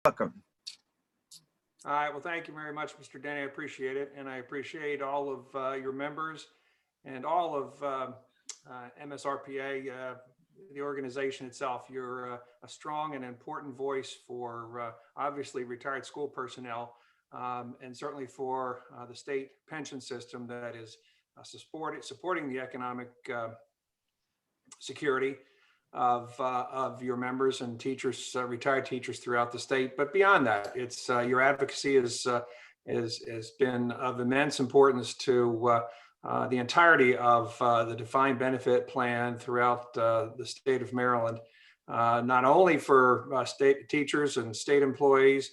Welcome. All right. Well, thank you very much, Mr. Denny. I appreciate it. And I appreciate all of your members and all of MSRPA, the organization itself. You're a strong and important voice for obviously retired school personnel and certainly for the state pension system that is supporting the economic security of your members and teachers, retired teachers throughout the state. But beyond that, it's your advocacy has been of immense importance to the entirety of the defined benefit plan throughout the state of Maryland, not only for state teachers and state employees,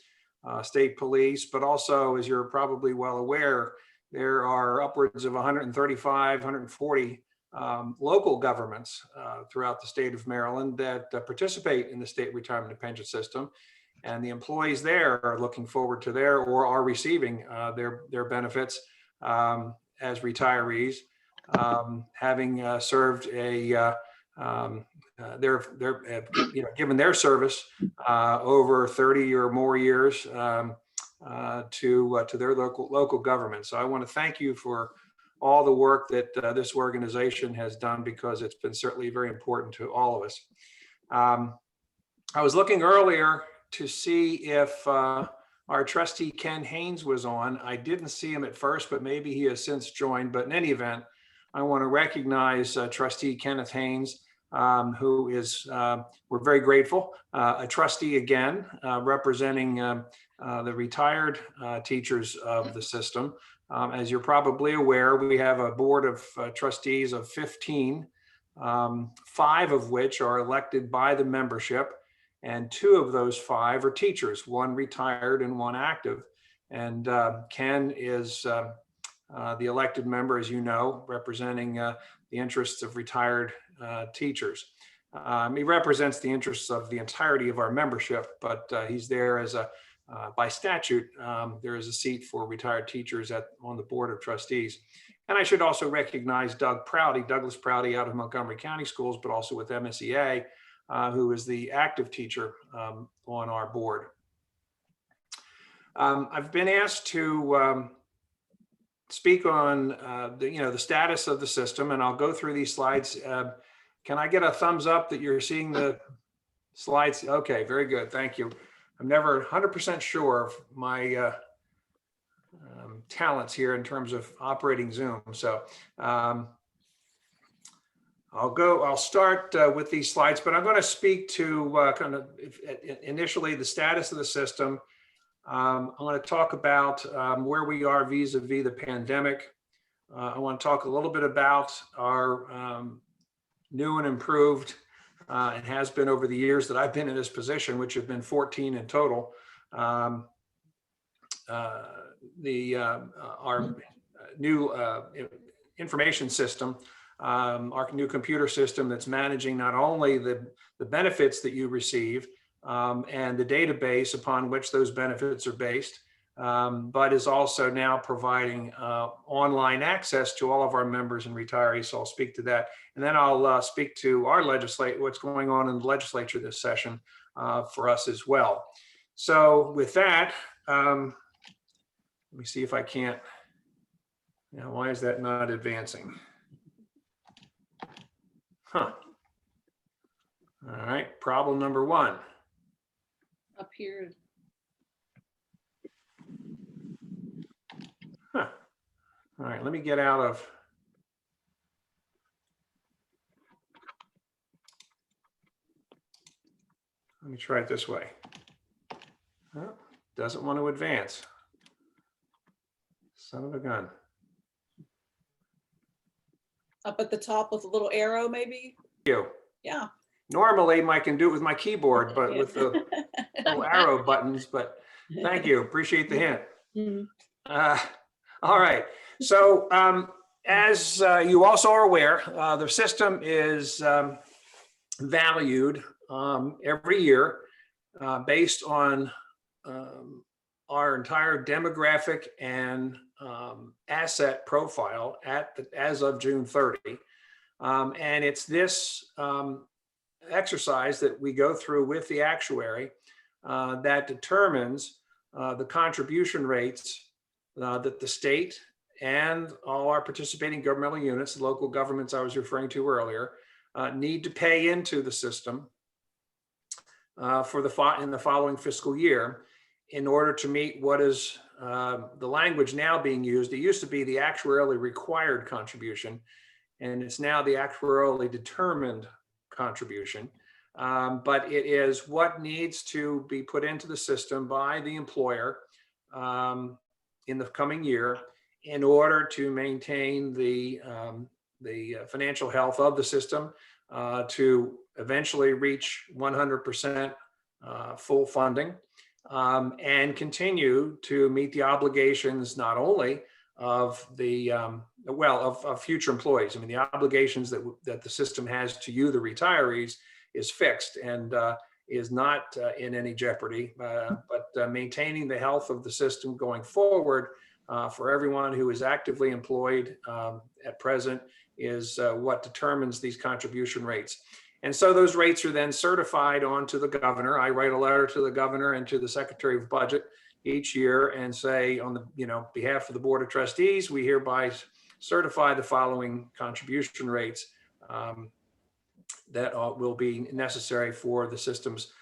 state police, but also, as you're probably well aware, there are upwards of 135, 140 local governments throughout the state of Maryland that participate in the state retirement and pension system. And the employees there are looking forward to their or are receiving their benefits as retirees, having served given their service over 30 or more years to their local government. So I want to thank you for all the work that this organization has done, because it's been certainly very important to all of us. I was looking earlier to see if our trustee Ken Haynes was on. I didn't see him at first, but maybe he has since joined. But in any event, I want to recognize trustee Kenneth Haynes, who is, we're very grateful, a trustee again, representing the retired teachers of the system. As you're probably aware, we have a board of trustees of 15, 5 of which are elected by the membership, and 2 of those 5 are teachers, 1 retired and 1 active. And Ken is the elected member, as you know, representing the interests of retired teachers. He represents the interests of the entirety of our membership, but he's there as a by statute, there is a seat for retired teachers on the board of trustees. And I should also recognize Douglas Prouty out of Montgomery County Schools, but also with MSEA, who is the active teacher on our board. I've been asked to speak on the status of the system, and I'll go through these slides. Can I get a thumbs up that you're seeing the slides? Okay, very good. Thank you. I'm never 100% sure of my talents here in terms of operating Zoom. So I'll start with these slides, but I'm going to speak to initially the status of the system. I want to talk about where we are vis-a-vis the pandemic. I want to talk a little bit about our new and improved, it has been over the years that I've been in this position, which have been 14 in total. Our new information system, our new computer system that's managing not only the benefits that you receive and the database upon which those benefits are based, but is also now providing online access to all of our members and retirees. So I'll speak to that. And then I'll speak to our what's going on in the legislature this session for us as well. So with that, let me see if I can't, why is that not advancing? Huh. All right, problem number 1. Up here. Huh. All right, let me get out of. Let me try it this way. Oh, doesn't want to advance. Son of a gun. Up at the top with a little arrow, maybe? You. Yeah. Normally I can do it with my keyboard, but with the little arrow buttons, but thank you. Appreciate the hint. Mm-hmm. All right. So as you also are aware, the system is valued every year based on our entire demographic and asset profile as of June 30. And it's this exercise that we go through with the actuary that determines the contribution rates that the state and all our participating governmental units, the local governments I was referring to earlier, need to pay into the system in the following fiscal year in order to meet what is the language now being used. It used to be the actuarially required contribution, and it's now the actuarially determined contribution. But it is what needs to be put into the system by the employer in the coming year in order to maintain the financial health of the system, to eventually reach 100% full funding, and continue to meet the obligations not only of the of future employees. I mean, the obligations that the system has to you, the retirees, is fixed and is not in any jeopardy. But maintaining the health of the system going forward for everyone who is actively employed at present is what determines these contribution rates. And so those rates are then certified onto the governor. I write a letter to the governor and to the Secretary of Budget each year and say, on the behalf of the Board of Trustees, we hereby certify the following contribution rates that will be necessary for the system's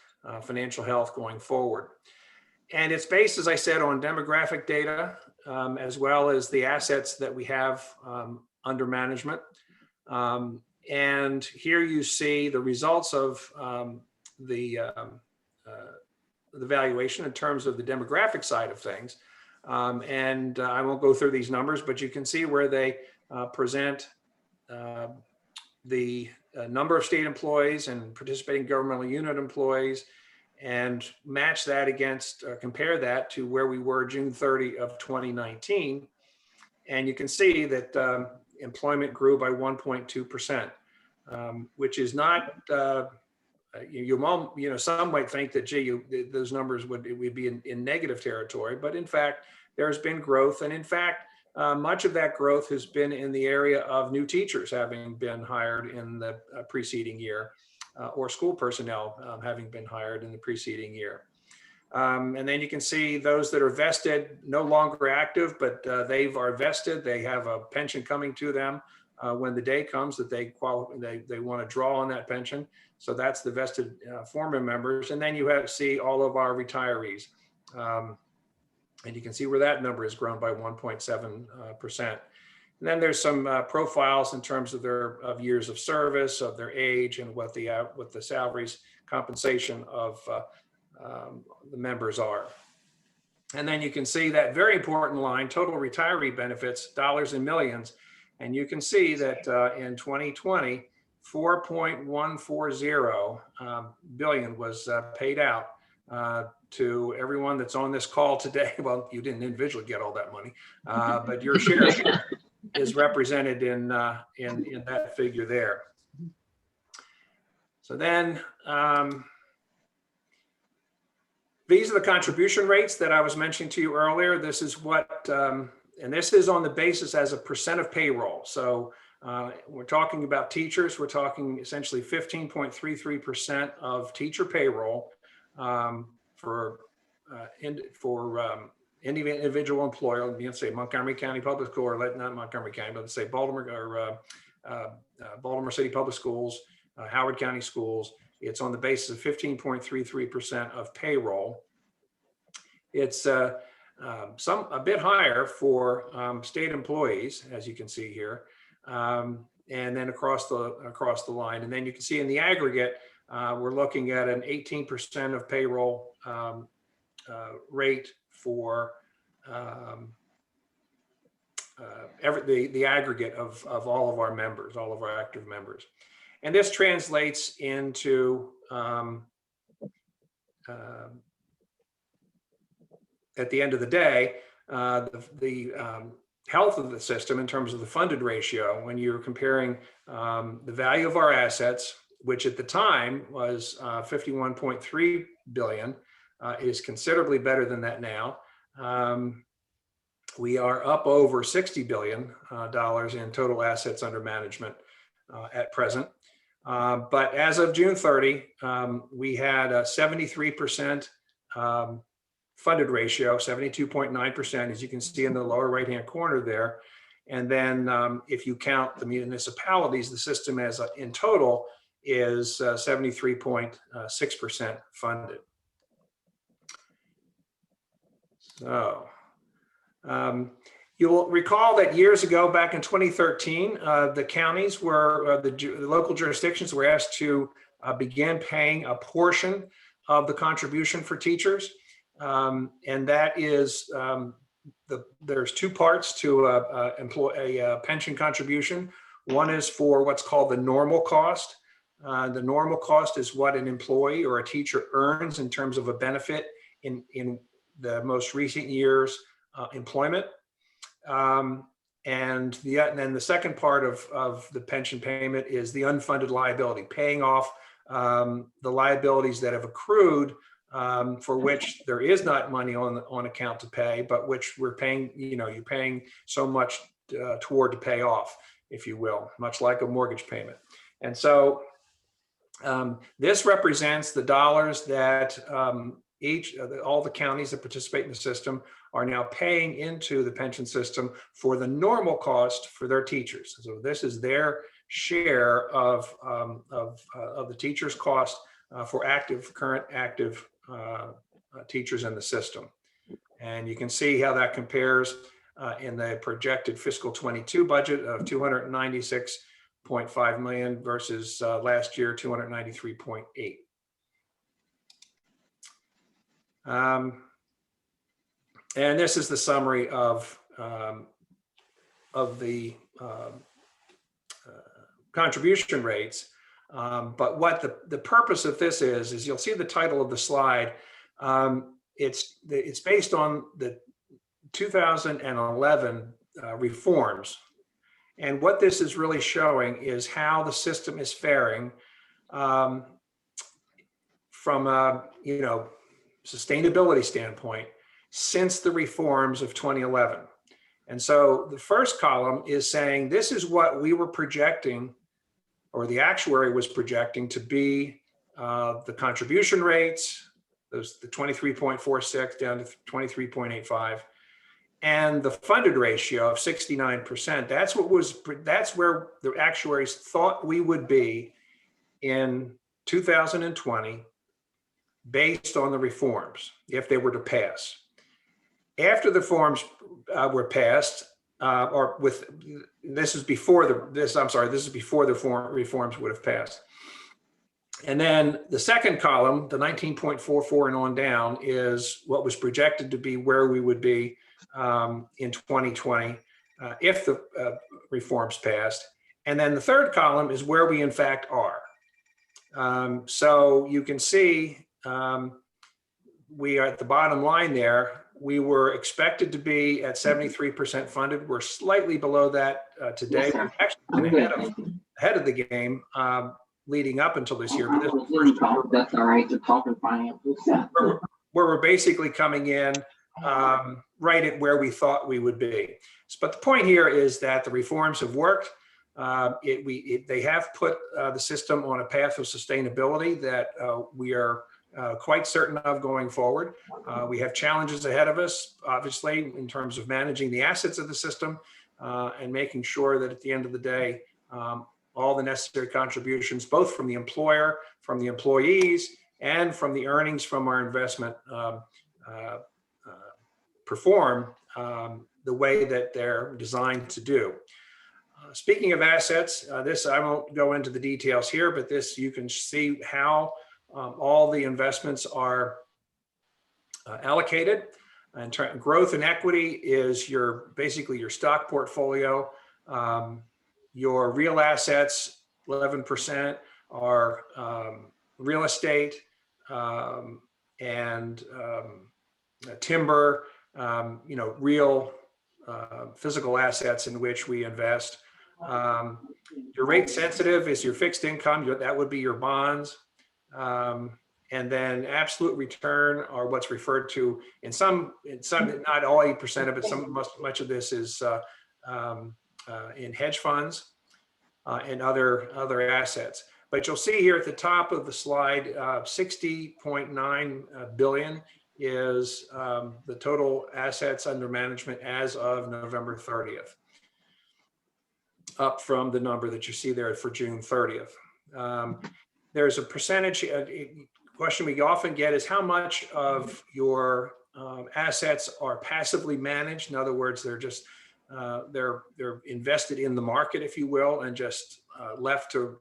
financial health going forward. And it's based, as I said, on demographic data, as well as the assets that we have under management. And here you see the results of the valuation in terms of the demographic side of things. And I won't go through these numbers, but you can see where they present the number of state employees and participating governmental unit employees, and match that against, compare that to where we were June 30 of 2019. And you can see that employment grew by 1.2%, which is not, some might think that, gee, those numbers would be in negative territory, but in fact, there's been growth. And in fact, much of that growth has been in the area of new teachers having been hired in the preceding year, or school personnel having been hired in the preceding year. And then you can see those that are vested, no longer active, but they are vested. They have a pension coming to them when the day comes that they want to draw on that pension. So that's the vested former members. And then you see all of our retirees. And you can see where that number has grown by 1.7%. And then there's some profiles in terms of their years of service, of their age, and what the salaries compensation of the members are. And then you can see that very important line, total retiree benefits, dollars in millions. And you can see that in 2020, 4.140 billion was paid out to everyone that's on this call today. Well, you didn't individually get all that money, but your share is represented in that figure there. So then these are the contribution rates that I was mentioning to you earlier. This is what, and this is on the basis as a percent of payroll. So we're talking about teachers. We're talking essentially 15.33% of teacher payroll for any individual employer. You can say Montgomery County Public School, or not Montgomery County, but let's say Baltimore or Baltimore City Public Schools, Howard County Schools. It's on the basis of 15.33% of payroll. It's a bit higher for state employees, as you can see here, and then across the line. And then you can see in the aggregate, we're looking at an 18% of payroll rate for the aggregate of all of our members, all of our active members. And this translates into, at the end of the day, the health of the system in terms of the funded ratio, when you're comparing the value of our assets, which at the time was 51.3 billion, is considerably better than that now. We are up over $60 billion in total assets under management at present. But as of June 30, we had a 73% funded ratio, 72.9%, as you can see in the lower right-hand corner there. And then if you count the municipalities, the system as in total is 73.6% funded. So you'll recall that years ago, back in 2013, the counties were, the local jurisdictions were asked to begin paying a portion of the contribution for teachers. And that is, there's two parts to a pension contribution. One is for what's called the normal cost. The normal cost is what an employee or a teacher earns in terms of a benefit in the most recent year's employment. And then the second part of the pension payment is the unfunded liability, paying off the liabilities that have accrued for which there is not money on account to pay, but which we're paying, you're paying so much toward to pay off, if you will, much like a mortgage payment. And so this represents the dollars that all the counties that participate in the system are now paying into the pension system for the normal cost for their teachers. So this is their share of the teacher's cost for current active teachers in the system. And you can see how that compares in the projected fiscal 22 budget of $296.5 million versus last year, 293.8. And this is the summary of the contribution rates. But what the purpose of this is you'll see the title of the slide. It's based on the 2011 reforms. And what this is really showing is how the system is faring from a sustainability standpoint since the reforms of 2011. And so the first column is saying this is what we were projecting, or the actuary was projecting to be the contribution rates, the 23.46 down to 23.85, and the funded ratio of 69%. That's where the actuaries thought we would be in 2020 based on the reforms, if they were to pass. After the reforms were passed, this is before the reforms would have passed. And then the second column, the 19.44 and on down, is what was projected to be where we would be in 2020 if the reforms passed. And then the third column is where we in fact are. So you can see we are at the bottom line there. We were expected to be at 73% funded. We're slightly below that today. We've actually been ahead of the game leading up until this year. But this was the first that's all right to talk and finances. where we're basically coming in right at where we thought we would be. But the point here is that the reforms have worked. They have put the system on a path of sustainability that we are quite certain of going forward. We have challenges ahead of us, obviously, in terms of managing the assets of the system and making sure that at the end of the day, all the necessary contributions, both from the employer, from the employees, and from the earnings from our investment perform the way that they're designed to do. Speaking of assets, this I won't go into the details here, but this you can see how all the investments are allocated. And growth and equity is basically your stock portfolio. Your real assets, 11%, are real estate and timber, real physical assets in which we invest. Your rate sensitive is your fixed income. That would be your bonds. And then absolute return, or what's referred to in some, not all 8% of it, much of this is in hedge funds and other assets. But you'll see here at the top of the slide, 60.9 billion is the total assets under management as of November 30th, up from the number that you see there for June 30th. There's a percentage, question we often get is how much of your assets are passively managed. In other words, they're just, they're invested in the market, if you will, and just left to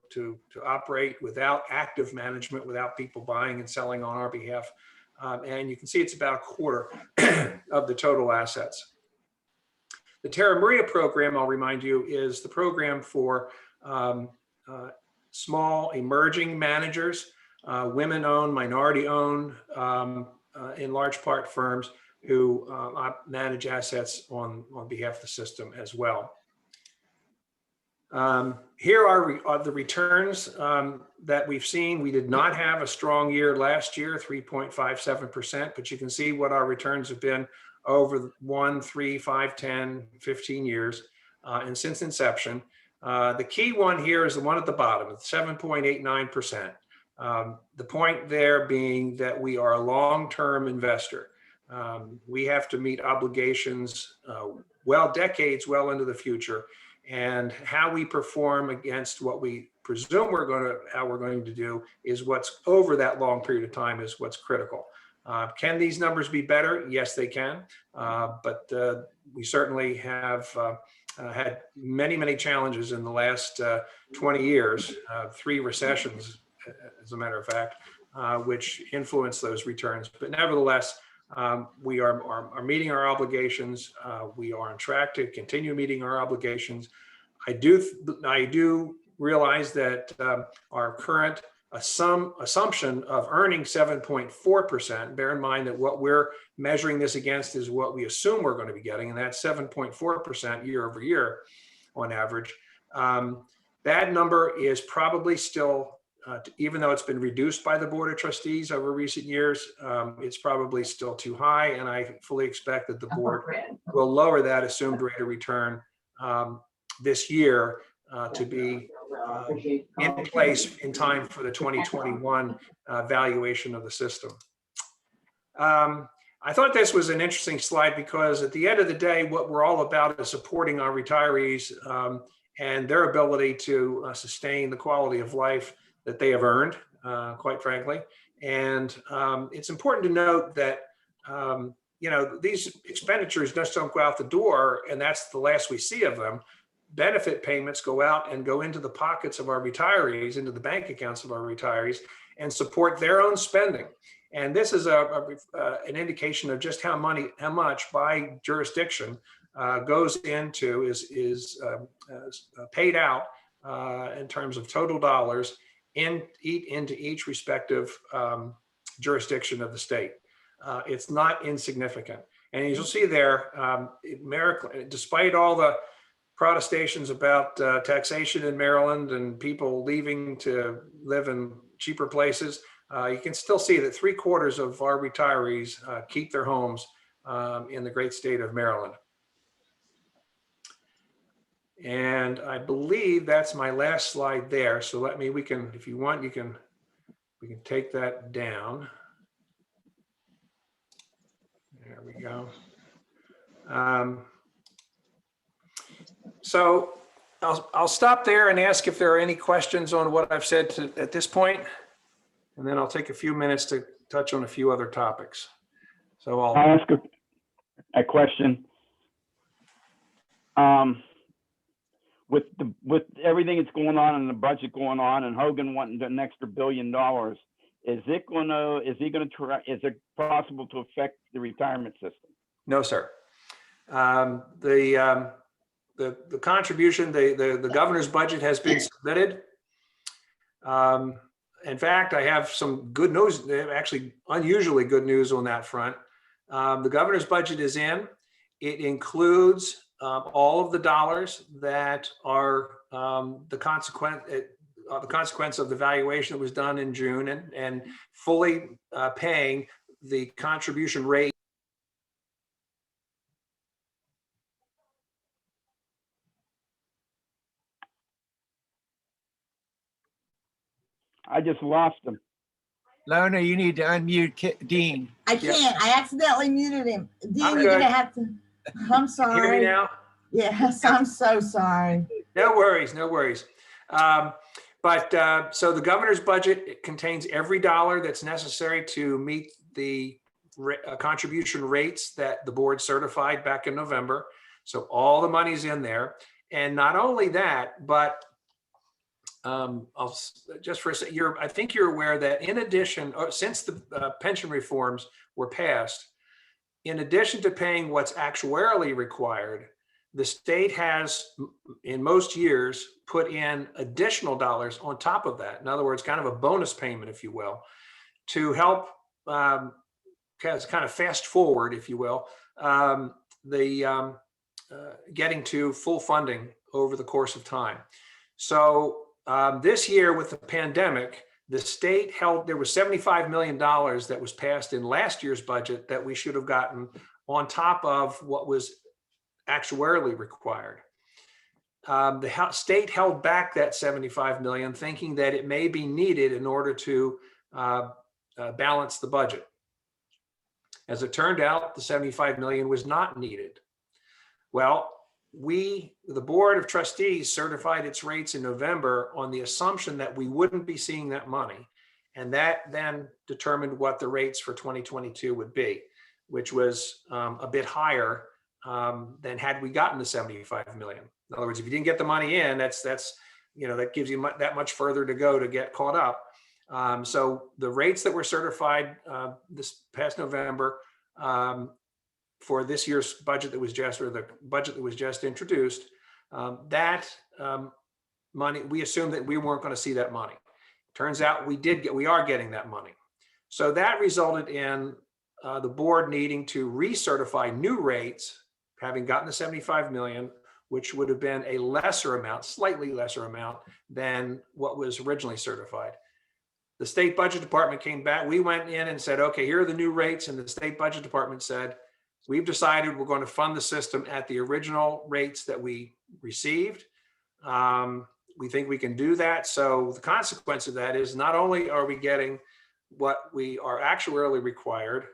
operate without active management, without people buying and selling on our behalf. And you can see it's about a quarter of the total assets. The Terra Maria program, I'll remind you, is the program for small emerging managers, women-owned, minority-owned, in large part firms who manage assets on behalf of the system as well. Here are the returns that we've seen. We did not have a strong year last year, 3.57%, but you can see what our returns have been over 1, 3, 5, 10, 15 years, and since inception. The key one here is the one at the bottom, 7.89%. The point there being that we are a long-term investor. We have to meet obligations decades well into the future, and how we perform against what we presume how we're going to do is what's over that long period of time is what's critical. Can these numbers be better? Yes, they can, but we certainly have had many challenges in the last 20 years, 3 recessions, as a matter of fact, which influence those returns. But nevertheless, we are meeting our obligations. We are on track to continue meeting our obligations. I do realize that our current assumption of earning 7.4%, bear in mind that what we're measuring this against is what we assume we're going to be getting, and that's 7.4% year over year on average. That number is probably still, even though it's been reduced by the Board of Trustees over recent years, it's probably still too high, and I fully expect that the board will lower that assumed rate of return this year to be in place in time for the 2021 valuation of the system. I thought this was an interesting slide because at the end of the day, what we're all about is supporting our retirees and their ability to sustain the quality of life that they have earned, quite frankly. And it's important to note that these expenditures just don't go out the door, and that's the last we see of them. Benefit payments go out and go into the pockets of our retirees, into the bank accounts of our retirees, and support their own spending. And this is an indication of just how much by jurisdiction goes into is paid out in terms of total dollars into each respective jurisdiction of the state. It's not insignificant. And as you'll see there, despite all the protestations about taxation in Maryland and people leaving to live in cheaper places, you can still see that 3/4 of our retirees keep their homes in the great state of Maryland. And I believe that's my last slide there. So we can, if you want, we can take that down. There we go. So I'll stop there and ask if there are any questions on what I've said at this point, and then I'll take a few minutes to touch on a few other topics. So I'll ask a question. With everything that's going on and the budget going on, and Hogan wanting an extra $1 billion, is it possible to affect the retirement system? No, sir. The contribution, the governor's budget has been submitted. In fact, I have some good news, actually unusually good news on that front. The governor's budget is in. It includes all of the dollars that are the consequence of the valuation that was done in June, and fully paying the contribution rate. I just lost them. Lona, you need to unmute Dean. I Yeah. can't. I accidentally muted him. Dean, I'm you're good. gonna have to. I'm sorry. Hear me now? Yes, I'm so sorry. No worries, no worries. So the governor's budget, it contains every dollar that's necessary to meet the contribution rates that the board certified back in November. So all the money's in there. And not only that, but just for a second, I think you're aware that in addition, since the pension reforms were passed, in addition to paying what's actuarially required, the state has, in most years, put in additional dollars on top of that. In other words, kind of a bonus payment, if you will, to help kind of fast forward, if you will, getting to full funding over the course of time. So this year with the pandemic, the state held, there was $75 million that was passed in last year's budget that we should have gotten on top of what was actuarially required. The state held back that 75 million, thinking that it may be needed in order to balance the budget. As it turned out, the 75 million was not needed. Well, the Board of Trustees certified its rates in November on the assumption that we wouldn't be seeing that money. And that then determined what the rates for 2022 would be, which was a bit higher than had we gotten the 75 million. In other words, if you didn't get the money in, that gives you that much further to go to get caught up. So the rates that were certified this past November for this year's budget that was the budget that was just introduced, money, we assumed that we weren't going to see that money. Turns out we are getting that money. So that resulted in the board needing to recertify new rates, having gotten the 75 million, which would have been a lesser amount, slightly lesser amount than what was originally certified. The state budget department came back. We went in and said, okay, here are the new rates. And the state budget department said, we've decided we're going to fund the system at the original rates that we received. We think we can do that. So the consequence of that is not only are we getting what we are actuarially required,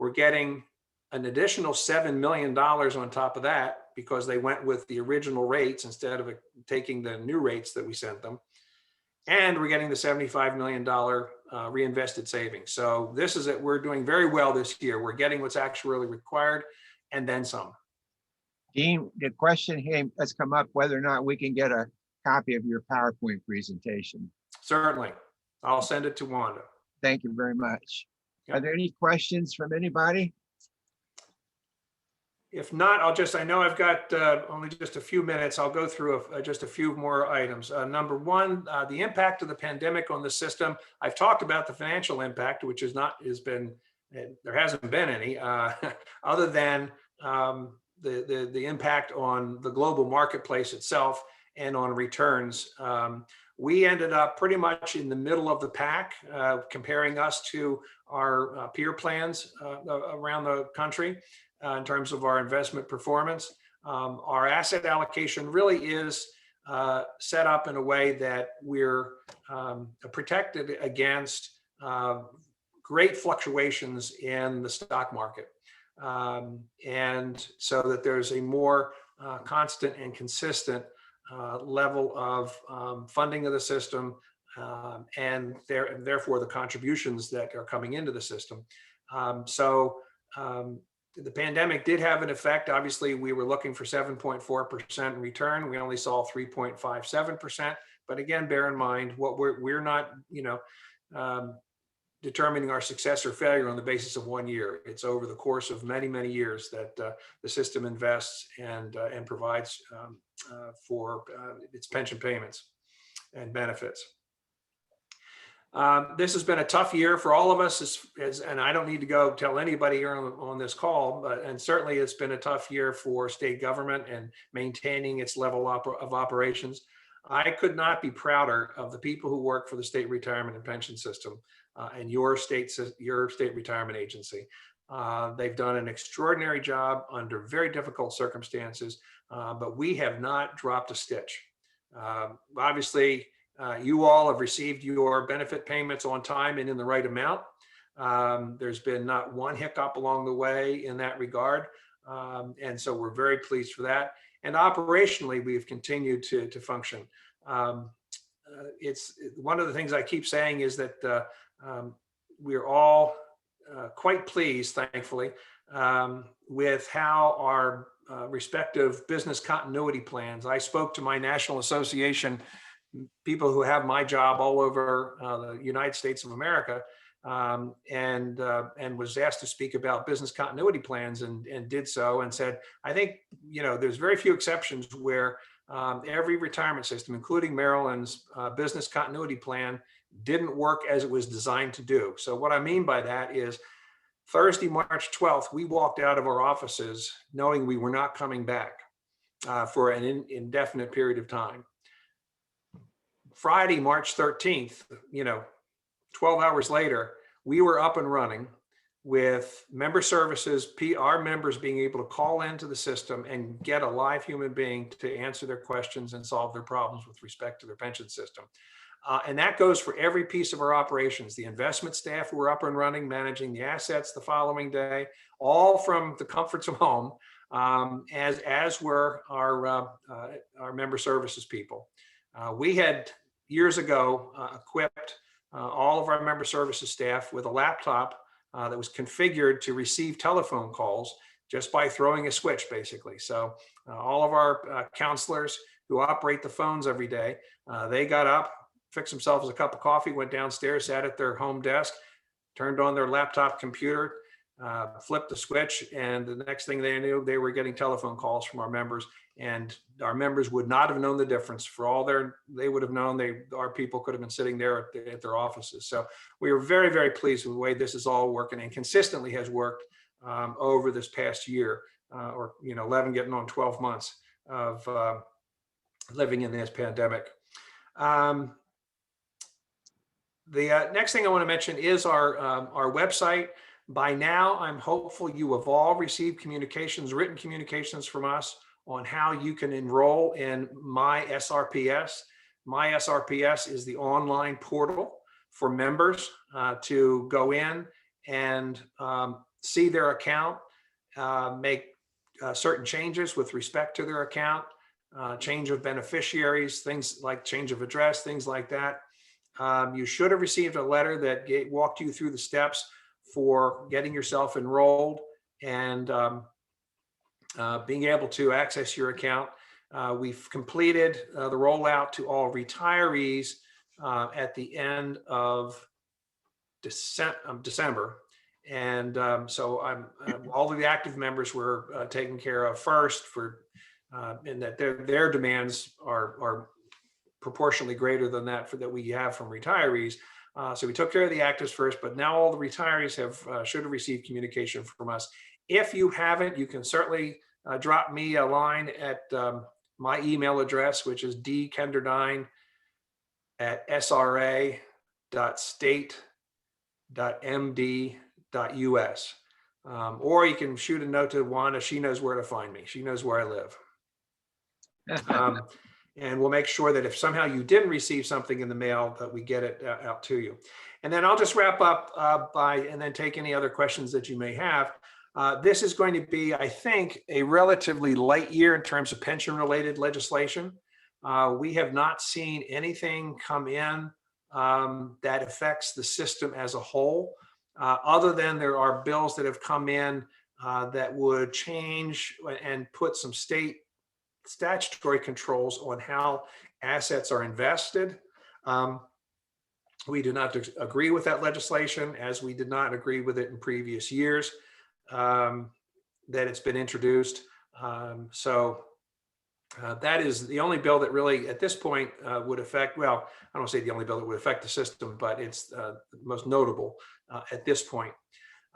we're getting an additional $7 million on top of that because they went with the original rates instead of taking the new rates that we sent them. And we're getting the $75 million reinvested savings. So this is it. We're doing very well this year. We're getting what's actually required and then some. Dean, the question has come up whether or not we can get a copy of your PowerPoint presentation. Certainly. I'll send it to Wanda. Thank you very much. Yep. Are there any questions from anybody? If not, I know I've got only just a few minutes. I'll go through just a few more items. Number one, the impact of the pandemic on the system. I've talked about the financial impact, which there hasn't been any other than the impact on the global marketplace itself and on returns. We ended up pretty much in the middle of the pack, comparing us to our peer plans around the country. In terms of our investment performance, our asset allocation really is set up in a way that we're protected against great fluctuations in the stock market. And so that there's a more constant and consistent level of funding of the system and therefore the contributions that are coming into the system. The pandemic did have an effect. Obviously, we were looking for 7.4% return. We only saw 3.57%. But again, bear in mind, what we're not, determining our success or failure on the basis of 1 year. It's over the course of many, many years that the system invests and provides for its pension payments and benefits. This has been a tough year for all of us, and I don't need to go tell anybody here on this call, and certainly it's been a tough year for state government and maintaining its level of operations. I could not be prouder of the people who work for the state retirement and pension system and your state retirement agency. They've done an extraordinary job under very difficult circumstances, but we have not dropped a stitch. Obviously, You all have received your benefit payments on time and in the right amount. There's been not one hiccup along the way in that regard. And so we're very pleased for that. And operationally, we've continued to function. It's one of the things I keep saying is that we're all quite pleased, thankfully, with how our respective business continuity plans. I spoke to my National Association, people who have my job all over the United States of America, and was asked to speak about business continuity plans and did so and said, I think, there's very few exceptions where every retirement system, including Maryland's business continuity plan, didn't work as it was designed to do. So what I mean by that is Thursday, March 12th, we walked out of our offices knowing we were not coming back for an indefinite period of time. Friday, March 13th, 12 hours later, we were up and running with member services, our members being able to call into the system and get a live human being to answer their questions and solve their problems with respect to their pension system. And that goes for every piece of our operations. The investment staff who were up and running, managing the assets the following day, all from the comforts of home, as were our member services people. We had years ago equipped all of our member services staff with a laptop that was configured to receive telephone calls just by throwing a switch, basically. So all of our counselors who operate the phones every day, they got up, fixed themselves a cup of coffee, went downstairs, sat at their home desk, turned on their laptop computer, flipped the switch, and the next thing they knew, they were getting telephone calls from our members, and our members would not have known the difference. For all they would have known, our people could have been sitting there at their offices. So we are very, very pleased with the way this is all working and consistently has worked over this past year, or 11 getting on 12 months of living in this pandemic. The next thing I want to mention is our website. By now, I'm hopeful you have all received written communications from us on how you can enroll in MySRPS. MySRPS is the online portal for members to go in and see their account, make certain changes with respect to their account, change of beneficiaries, things like change of address, things like that. You should have received a letter that walked you through the steps for getting yourself enrolled and being able to access your account. We've completed the rollout to all retirees at the end of December. And so all of the active members were taken care of first and that their demands are proportionally greater than that we have from retirees. So we took care of the actives first, but now all the retirees should have received communication from us. If you haven't, you can certainly drop me a line at my email address, which is dkenderdine@sra.state.md.us. Or you can shoot a note to Wanda. She knows where to find me. She knows where I live. And we'll make sure that if somehow you didn't receive something in the mail, that we get it out to you. And then I'll just wrap up and then take any other questions that you may have. This is going to be, I think, a relatively light year in terms of pension-related legislation. We have not seen anything come in that affects the system as a whole, other than there are bills that have come in that would change and put some state statutory controls on how assets are invested. We do not agree with that legislation, as we did not agree with it in previous years that it's been introduced. So that is the only bill that really at this point would affect, well, I don't say the only bill that would affect the system, but it's the most notable at this point.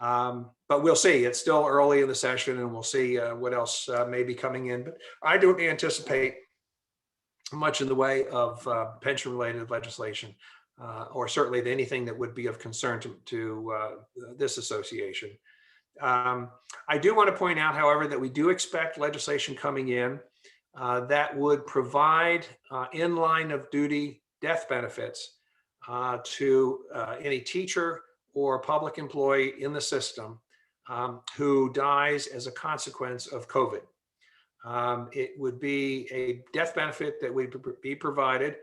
But we'll see. It's still early in the session, and we'll see what else may be coming in. But I don't anticipate much in the way of pension-related legislation, or certainly anything that would be of concern to this association. I do want to point out, however, that we do expect legislation coming in that would provide in line of duty death benefits to any teacher or public employee in the system who dies as a consequence of COVID. It would be a death benefit that would be provided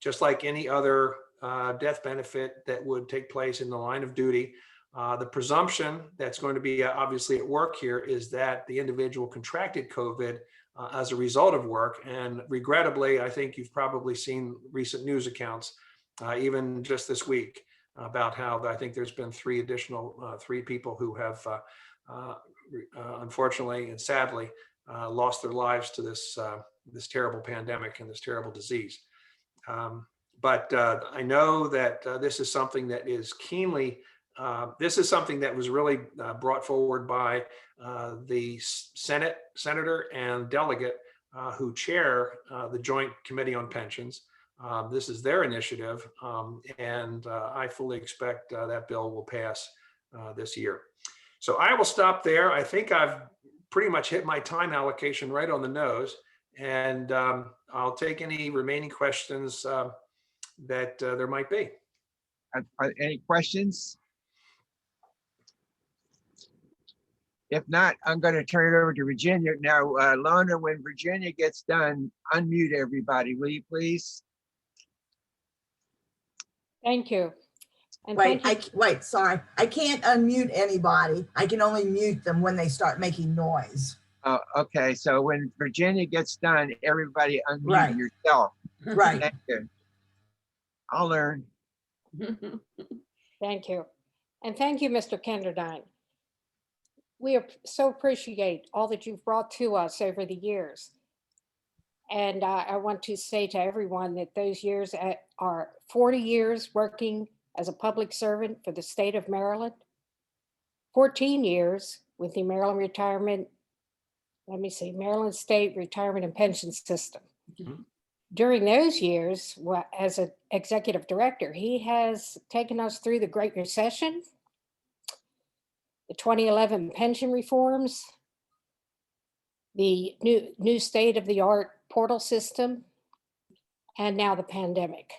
just like any other death benefit that would take place in the line of duty. The presumption that's going to be obviously at work here is that the individual contracted COVID as a result of work. And regrettably, I think you've probably seen recent news accounts, even just this week, about how I think there's been three people who have unfortunately and sadly lost their lives to this terrible pandemic and this terrible disease. But I know that this is something that is keenly, this is something that was really brought forward by the senator and delegate who chair the Joint Committee on Pensions. This is their initiative, and I fully expect that bill will pass this year. So I will stop there. I think I've pretty much hit my time allocation right on the nose, and I'll take any remaining questions that there might be. Are any questions? If not, I'm going to turn it over to Virginia. Now, Lorna, when Virginia gets done, unmute everybody, will you please? Thank you. And Wait, thank you. wait, sorry. I can't unmute anybody. I can only mute them when they start making noise. Oh, okay, so when Virginia gets done, everybody Right. unmute yourself. Right. Thank you. I'll learn. Thank you. And thank you, Mr. Kenderdine. We so appreciate all that you've brought to us over the years. And I want to say to everyone that those years are 40 years working as a public servant for the state of Maryland, 14 years with the Maryland State Retirement and Pension System. Mhm. During those years, as an executive director, he has taken us through the Great Recession, the 2011 pension reforms, the new state-of-the-art portal system, and now the pandemic.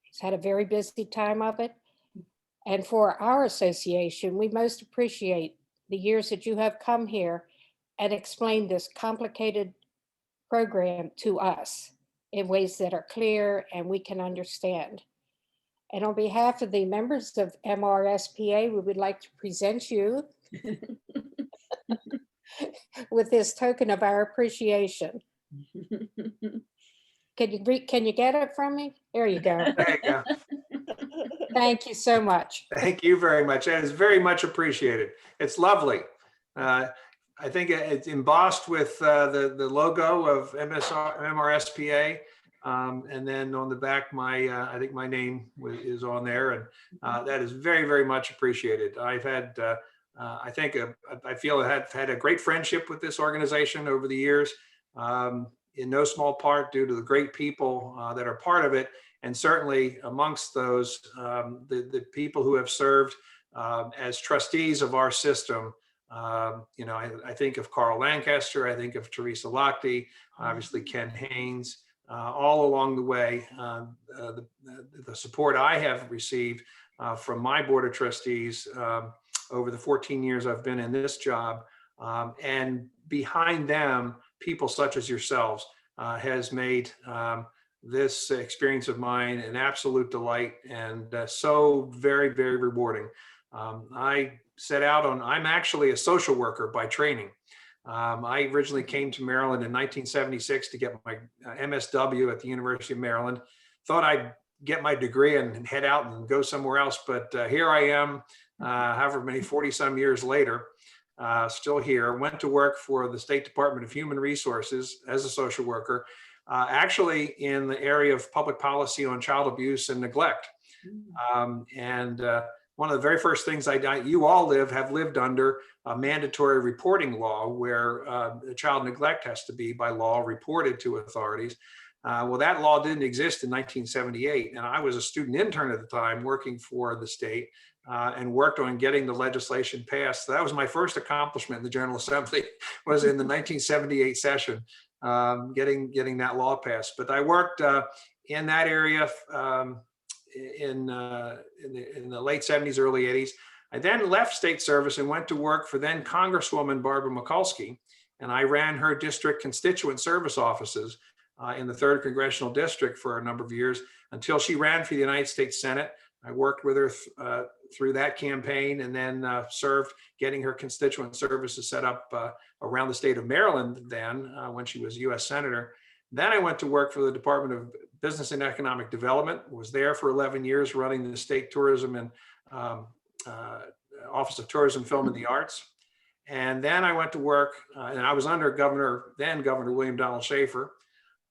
He's had a very busy time of it. And for our association, we most appreciate the years that you have come here and explained this complicated program to us in ways that are clear and we can understand. And on behalf of the members of MRSPA, we would like to present you with this token of our appreciation. Can you get it from me? There you go. There you go. Thank you so much. Thank you very much. That is very much appreciated. It's lovely. I think it's embossed with the logo of MRSPA. And then on the back, I think my name is on there, and that is very, very much appreciated. I've had, I feel I've had a great friendship with this organization over the years, in no small part due to the great people that are part of it, and certainly amongst those, the people who have served as trustees of our system. I think of Carl Lancaster, I think of Teresa Lochte, obviously Ken Haynes. All along the way, the support I have received from my board of trustees over the 14 years I've been in this job, and behind them, people such as yourselves has made this experience of mine an absolute delight and so very, very rewarding. I'm actually a social worker by training. I originally came to Maryland in 1976 to get my MSW at the University of Maryland. Thought I'd get my degree and head out and go somewhere else, but here I am, however many 40 some years later, still here. Went to work for the State Department of Human Resources as a social worker, actually in the area of public policy on child abuse and neglect. One of the very first things you all have lived under a mandatory reporting law where child neglect has to be by law reported to authorities. Well, that law didn't exist in 1978. And I was a student intern at the time working for the state and worked on getting the legislation passed. So that was my first accomplishment in the General Assembly, was in the 1978 session, getting that law passed. But I worked in that area in the late 70s, early 80s. I then left state service and went to work for then Congresswoman Barbara Mikulski, and I ran her district constituent service offices in the 3rd Congressional District for a number of years until she ran for the United States Senate. I worked with her through that campaign and then served getting her constituent services set up around the state of Maryland then when she was U.S. Senator. Then I went to work for the Department of Business and Economic Development, was there for 11 years running the state tourism and Office of Tourism, Film and the Arts. And then I went to work and I was under then Governor William Donald Schaefer.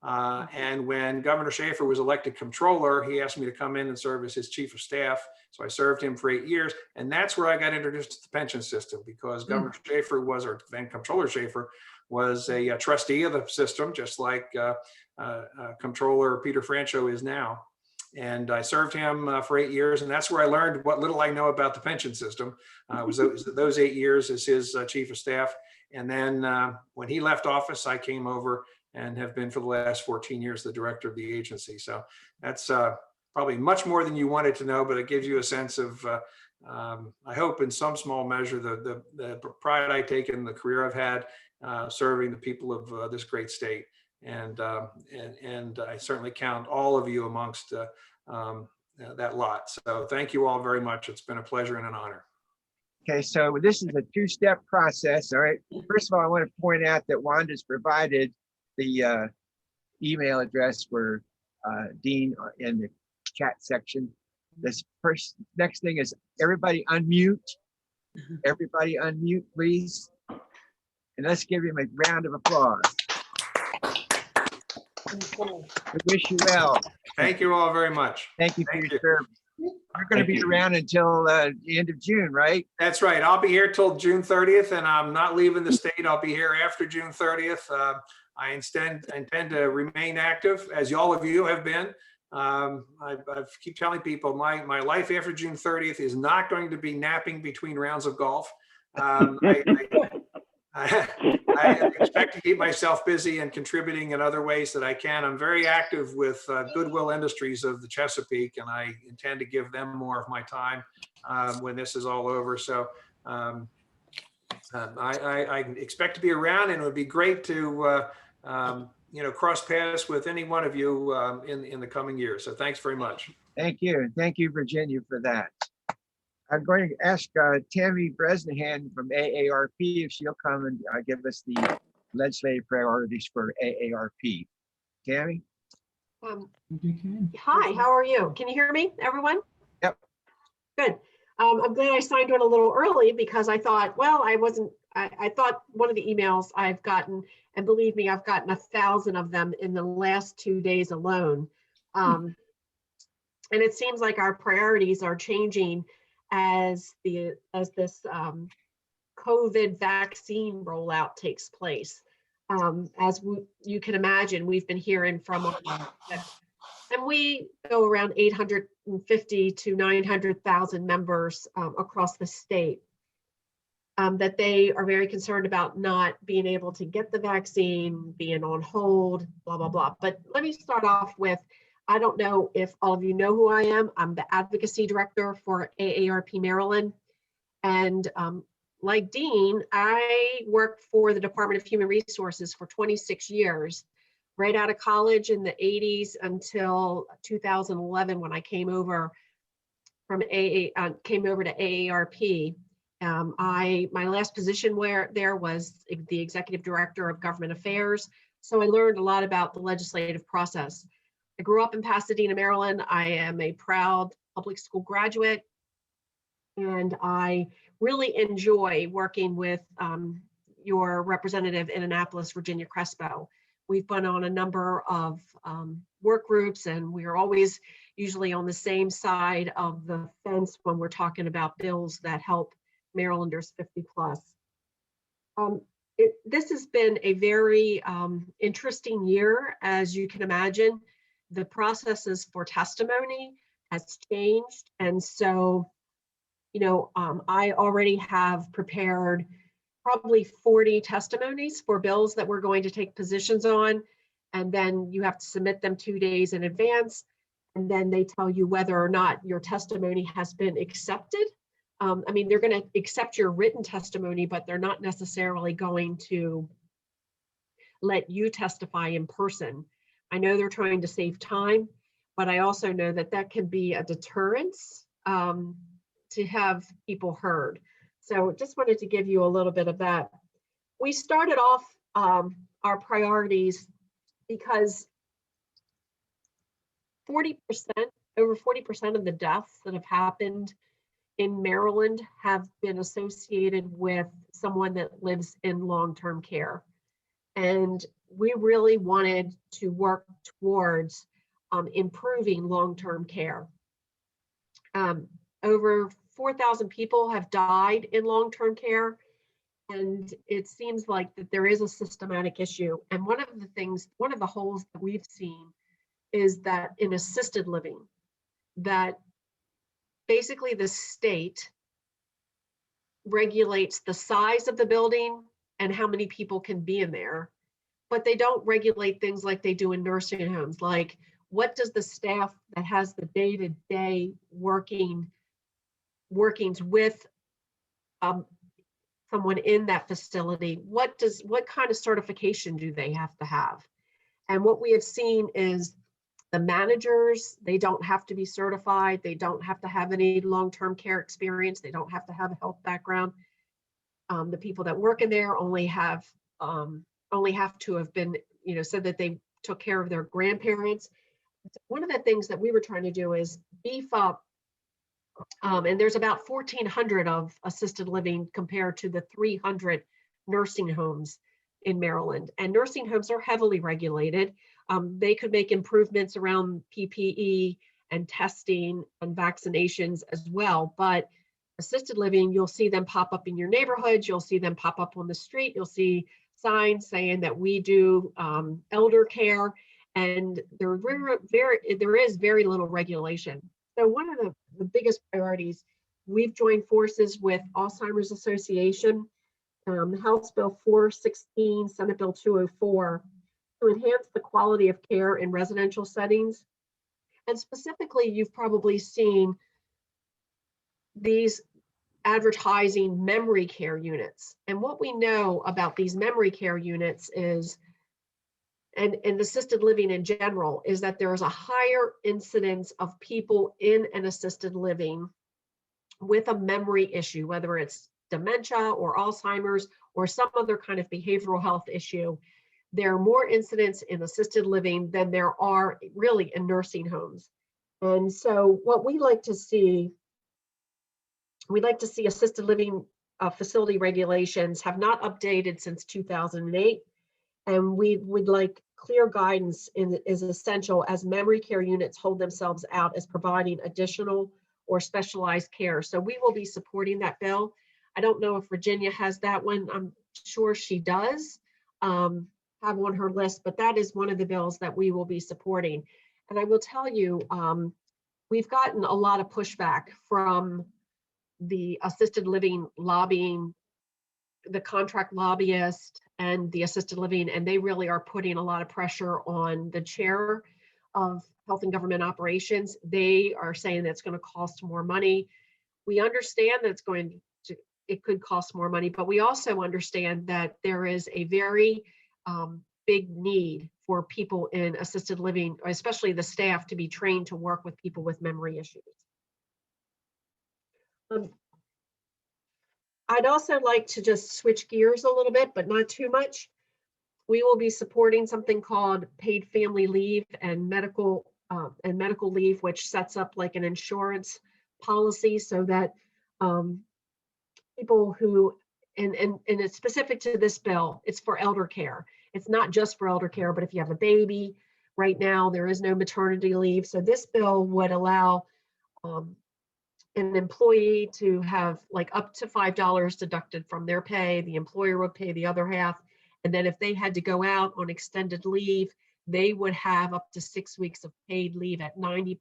And when Governor Schaefer was elected comptroller, he asked me to come in and serve as his chief of staff. So I served him for 8 years. And that's where I got introduced to the pension system because Governor Schaefer was, or then Comptroller Schaefer, was a trustee of the system, just like Comptroller Peter Franchot is now. And I served him for 8 years. And that's where I learned what little I know about the pension system. Was those 8 years as his chief of staff. And then when he left office, I came over and have been for the last 14 years the director of the agency. So that's probably much more than you wanted to know, but it gives you a sense of, I hope in some small measure, the pride I take in the career I've had serving the people of this great state. And I certainly count all of you amongst that lot. So thank you all very much. It's been a pleasure and an honor. Okay, so this is a two-step process, all right? First of all, I want to point out that Wanda's provided the email address for Dean in the chat section. Next thing is everybody unmute. Everybody unmute, please. And let's give him a round of applause. We wish you well. Thank you all very much. Thank you for Thank your service. You're going to be around until the end of June, right? That's right. I'll be here till June 30th, and I'm not leaving the state. I'll be here after June 30th. I intend to remain active, as all of you have been. I keep telling people my life after June 30th is not going to be napping between rounds of golf. I expect to keep myself busy and contributing in other ways that I can. I'm very active with Goodwill Industries of the Chesapeake, and I intend to give them more of my time when this is all over. So I expect to be around, and it would be great to cross paths with any one of you in the coming years. So thanks very much. Thank you. Thank you, Virginia, for that. I'm going to ask Tammy Bresnahan from AARP if she'll come and give us the legislative priorities for AARP. Tammy? Hi, how are you? Can you hear me, everyone? Yep. Good. I'm glad I signed on a little early because I thought, well, I thought one of the emails I've gotten, and believe me, I've gotten 1,000 of them in the last 2 days alone. And it seems like our priorities are changing as this COVID vaccine rollout takes place. As you can imagine, we've been hearing from, and we go around 850 to 900,000 members across the state, that they are very concerned about not being able to get the vaccine, being on hold, blah, blah, blah. But let me start off with, I don't know if all of you know who I am. I'm the advocacy director for AARP Maryland. And like Dean, I worked for the Department of Human Resources for 26 years, right out of college in the 80s until 2011 when I came over to AARP. My last position there was the executive director of government affairs. So I learned a lot about the legislative process. I grew up in Pasadena, Maryland. I am a proud public school graduate, and I really enjoy working with your representative in Annapolis, Virginia Crespo. We've been on a number of work groups, and we are always usually on the same side of the fence when we're talking about bills that help Marylanders 50 plus. This has been a very interesting year, as you can imagine. The processes for testimony has changed. And so, I already have prepared probably 40 testimonies for bills that we're going to take positions on. and then you have to submit them 2 days in advance. And then they tell you whether or not your testimony has been accepted. I mean, they're going to accept your written testimony, but they're not necessarily going to let you testify in person. I know they're trying to save time, but I also know that that can be a deterrence to have people heard. So just wanted to give you a little bit of that. We started off our priorities because 40%, over 40% of the deaths that have happened in Maryland have been associated with someone that lives in long-term care. And we really wanted to work towards improving long-term care. Over 4,000 people have died in long-term care, and it seems like that there is a systematic issue. And one of the holes that we've seen is that in assisted living, that basically the state regulates the size of the building and how many people can be in there, but they don't regulate things like they do in nursing homes. Like, what does the staff that has the day-to-day workings with someone in that facility, what kind of certification do they have to have? And what we have seen is the managers, they don't have to be certified. They don't have to have any long-term care experience. They don't have to have a health background. The people that work in there only have to have been, said that they took care of their grandparents. One of the things that we were trying to do is beef up, and there's about 1,400 of assisted living compared to the 300 nursing homes in Maryland. And nursing homes are heavily regulated. They could make improvements around PPE and testing and vaccinations as well. But assisted living, you'll see them pop up in your neighborhoods. You'll see them pop up on the street. You'll see signs saying that we do elder care, and there is very little regulation. So one of the biggest priorities, we've joined forces with Alzheimer's Association, House Bill 416, Senate Bill 204, to enhance the quality of care in residential settings. And specifically, you've probably seen these advertising memory care units. And what we know about these memory care units is, and assisted living in general, is that there is a higher incidence of people in an assisted living with a memory issue, whether it's dementia or Alzheimer's or some other kind of behavioral health issue. There are more incidents in assisted living than there are really in nursing homes. And so what we like to see, assisted living facility regulations have not updated since 2008. And we would like clear guidance is essential as memory care units hold themselves out as providing additional or specialized care. So we will be supporting that bill. I don't know if Virginia has that one. I'm sure she does have on her list, but that is one of the bills that we will be supporting. And I will tell you, we've gotten a lot of pushback from the assisted living lobbying, the contract lobbyist and the assisted living, and they really are putting a lot of pressure on the chair of Health and Government Operations. They are saying that it's going to cost more money. We understand that it could cost more money, but we also understand that there is a very big need for people in assisted living, especially the staff, to be trained to work with people with memory issues. I'd also like to just switch gears a little bit, but not too much. We will be supporting something called paid family leave and medical leave, which sets up like an insurance policy so that people who, and it's specific to this bill, it's for elder care. It's not just for elder care, but if you have a baby, right now there is no maternity leave. So this bill would allow an employee to have like up to $5 deducted from their pay. The employer would pay the other half. And then if they had to go out on extended leave, they would have up to 6 weeks of paid leave at 90%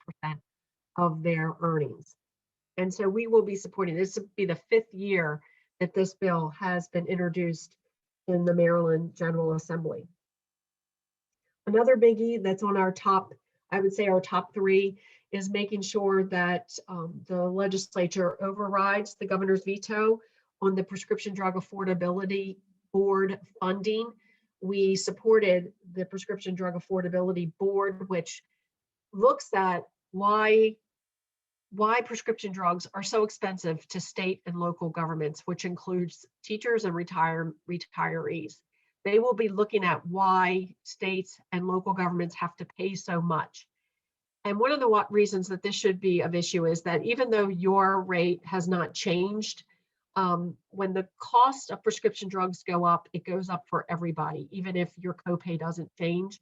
of their earnings. And so we will be supporting, this will be the 5th year that this bill has been introduced in the Maryland General Assembly. Another biggie that's on our top, I would say our top three, is making sure that the legislature overrides the governor's veto on the Prescription Drug Affordability Board funding. We supported the Prescription Drug Affordability Board, which looks at why prescription drugs are so expensive to state and local governments, which includes teachers and retirees. They will be looking at why states and local governments have to pay so much. And one of the reasons that this should be of issue is that even though your rate has not changed, when the cost of prescription drugs go up, it goes up for everybody, even if your copay doesn't change.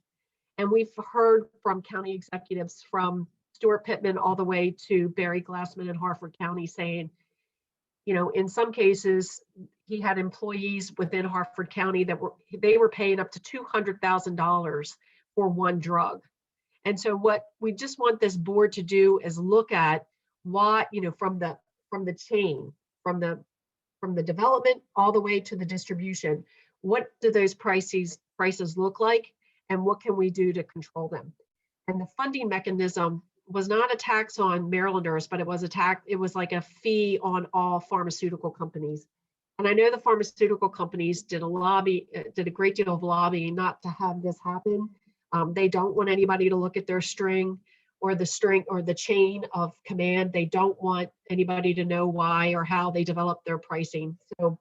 And we've heard from county executives from Stuart Pittman all the way to Barry Glassman in Harford County saying, in some cases, he had employees within Harford County that they were paying up to $200,000 for one drug. And so what we just want this board to do is look at why, from the chain, from the development all the way to the distribution, what do those prices look like, and what can we do to control them? And the funding mechanism was not a tax on Marylanders, but it was like a fee on all pharmaceutical companies. And I know the pharmaceutical companies did a great deal of lobbying not to have this happen. They don't want anybody to look at their string or the chain of command. They don't want anybody to know why or how they develop their pricing. So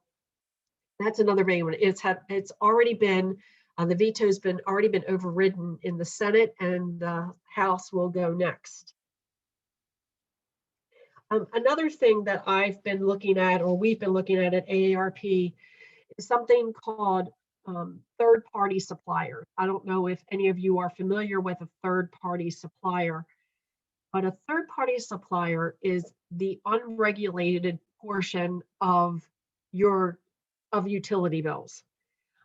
that's another big one. It's already been, the veto's already been overridden in the Senate, and the House will go next. Another thing that I've been looking at, or we've been looking at AARP, is something called third-party suppliers. I don't know if any of you are familiar with a third-party supplier, but a third-party supplier is the unregulated portion of utility bills.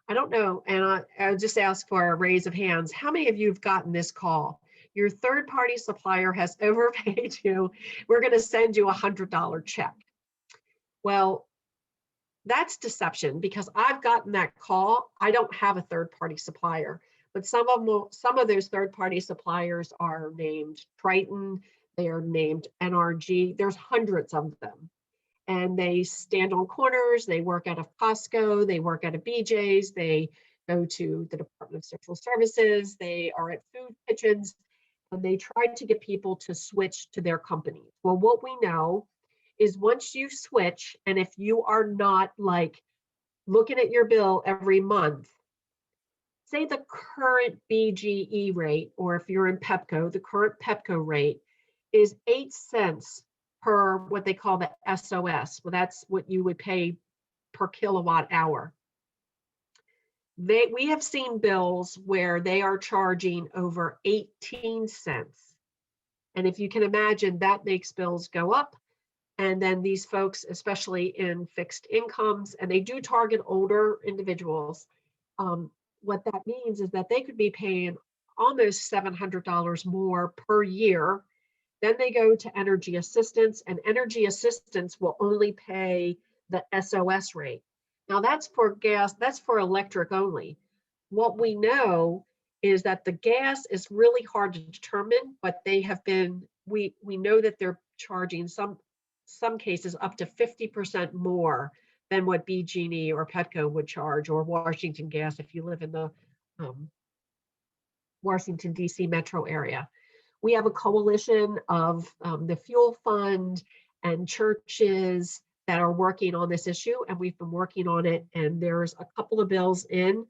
I don't know, and I'll just ask for a raise of hands. How many of you have gotten this call? Your third-party supplier has overpaid you. We're going to send you a $100 check. Well, that's deception, because I've gotten that call. I don't have a third-party supplier, but some of those third-party suppliers are named Triton. They are named NRG. There's hundreds of them. And they stand on corners, they work out of Costco, they work out of BJ's, they go to the Department of Social Services, they are at food kitchens, and they try to get people to switch to their companies. Well, what we know is once you switch, and if you are not like looking at your bill every month, say the current BGE rate, or if you're in Pepco, the current Pepco rate is 8 cents per what they call the SOS. Well, that's what you would pay per kilowatt hour. We have seen bills where they are charging over 18 cents. And if you can imagine, that makes bills go up. And then these folks, especially in fixed incomes, and they do target older individuals, what that means is that they could be paying almost $700 more per year. Then they go to energy assistance, and energy assistance will only pay the SOS rate. Now that's for gas, that's for electric only. What we know is that the gas is really hard to determine, but they have been, we know that they're charging some cases up to 50% more than what BG&E or Petco would charge, or Washington Gas if you live in the Washington DC metro area. We have a coalition of the Fuel Fund and churches that are working on this issue, and we've been working on it. And there's a couple of bills in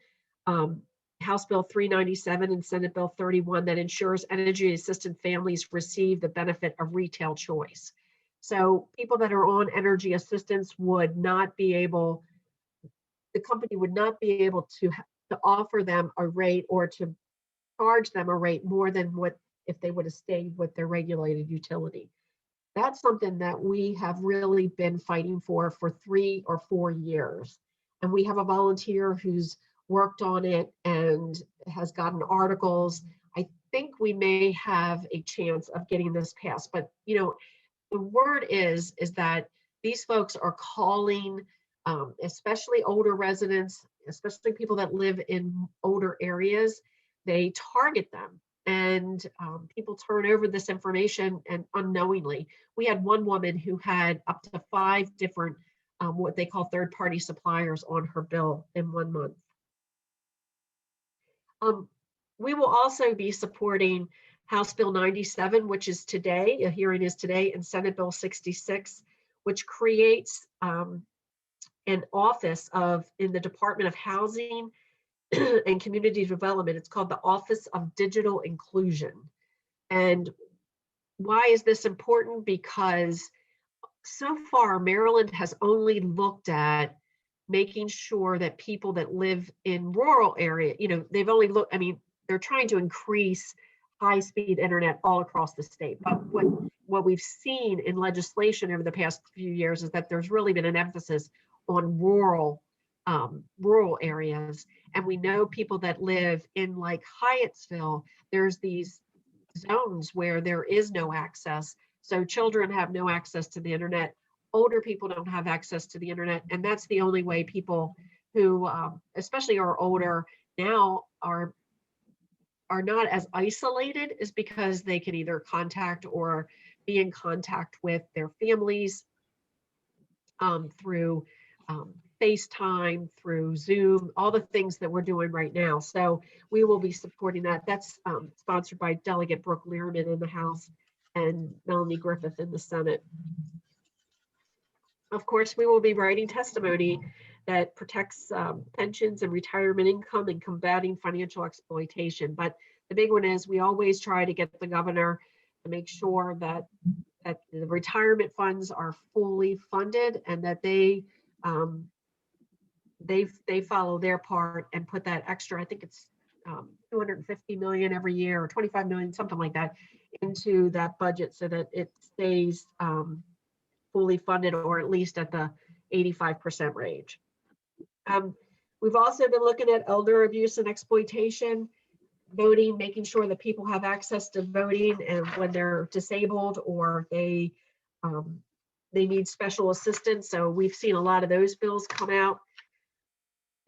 House Bill 397 and Senate Bill 31 that ensures energy assistant families receive the benefit of retail choice. So people that are on energy assistance would not be able, the company would not be able to offer them a rate or to charge them a rate more than what if they would have stayed with their regulated utility. That's something that we have really been fighting for 3 or 4 years. And we have a volunteer who's worked on it and has gotten articles. I think we may have a chance of getting this passed, but the word is that these folks are calling, especially older residents, especially people that live in older areas. they target them, and people turn over this information and unknowingly. We had one woman who had up to 5 different what they call third-party suppliers on her bill in 1 month. We will also be supporting House Bill 97, which is today, a hearing is today, and Senate Bill 66, which creates an office in the Department of Housing and Community Development. It's called the Office of Digital Inclusion. And why is this important? Because so far, Maryland has only looked at making sure that people that live in rural area, they've only looked, they're trying to increase high-speed internet all across the state. But what we've seen in legislation over the past few years is that there's really been an emphasis on rural areas. And we know people that live in like Hyattsville, there's these zones where there is no access. So children have no access to the internet. Older people don't have access to the internet. And that's the only way people who, especially are older now, are not as isolated, is because they can either contact or be in contact with their families through FaceTime, through Zoom, all the things that we're doing right now. So we will be supporting that. That's sponsored by Delegate Brooke Learman in the House and Melanie Griffith in the Senate. Of course, we will be writing testimony that protects pensions and retirement income and combating financial exploitation. But the big one is we always try to get the governor to make sure that the retirement funds are fully funded and that they follow their part and put that extra, I think it's 250 million every year or 25 million, something like that, into that budget so that it stays fully funded, or at least at the 85% range. We've also been looking at elder abuse and exploitation, voting, making sure that people have access to voting, and when they're disabled or they need special assistance. So we've seen a lot of those bills come out.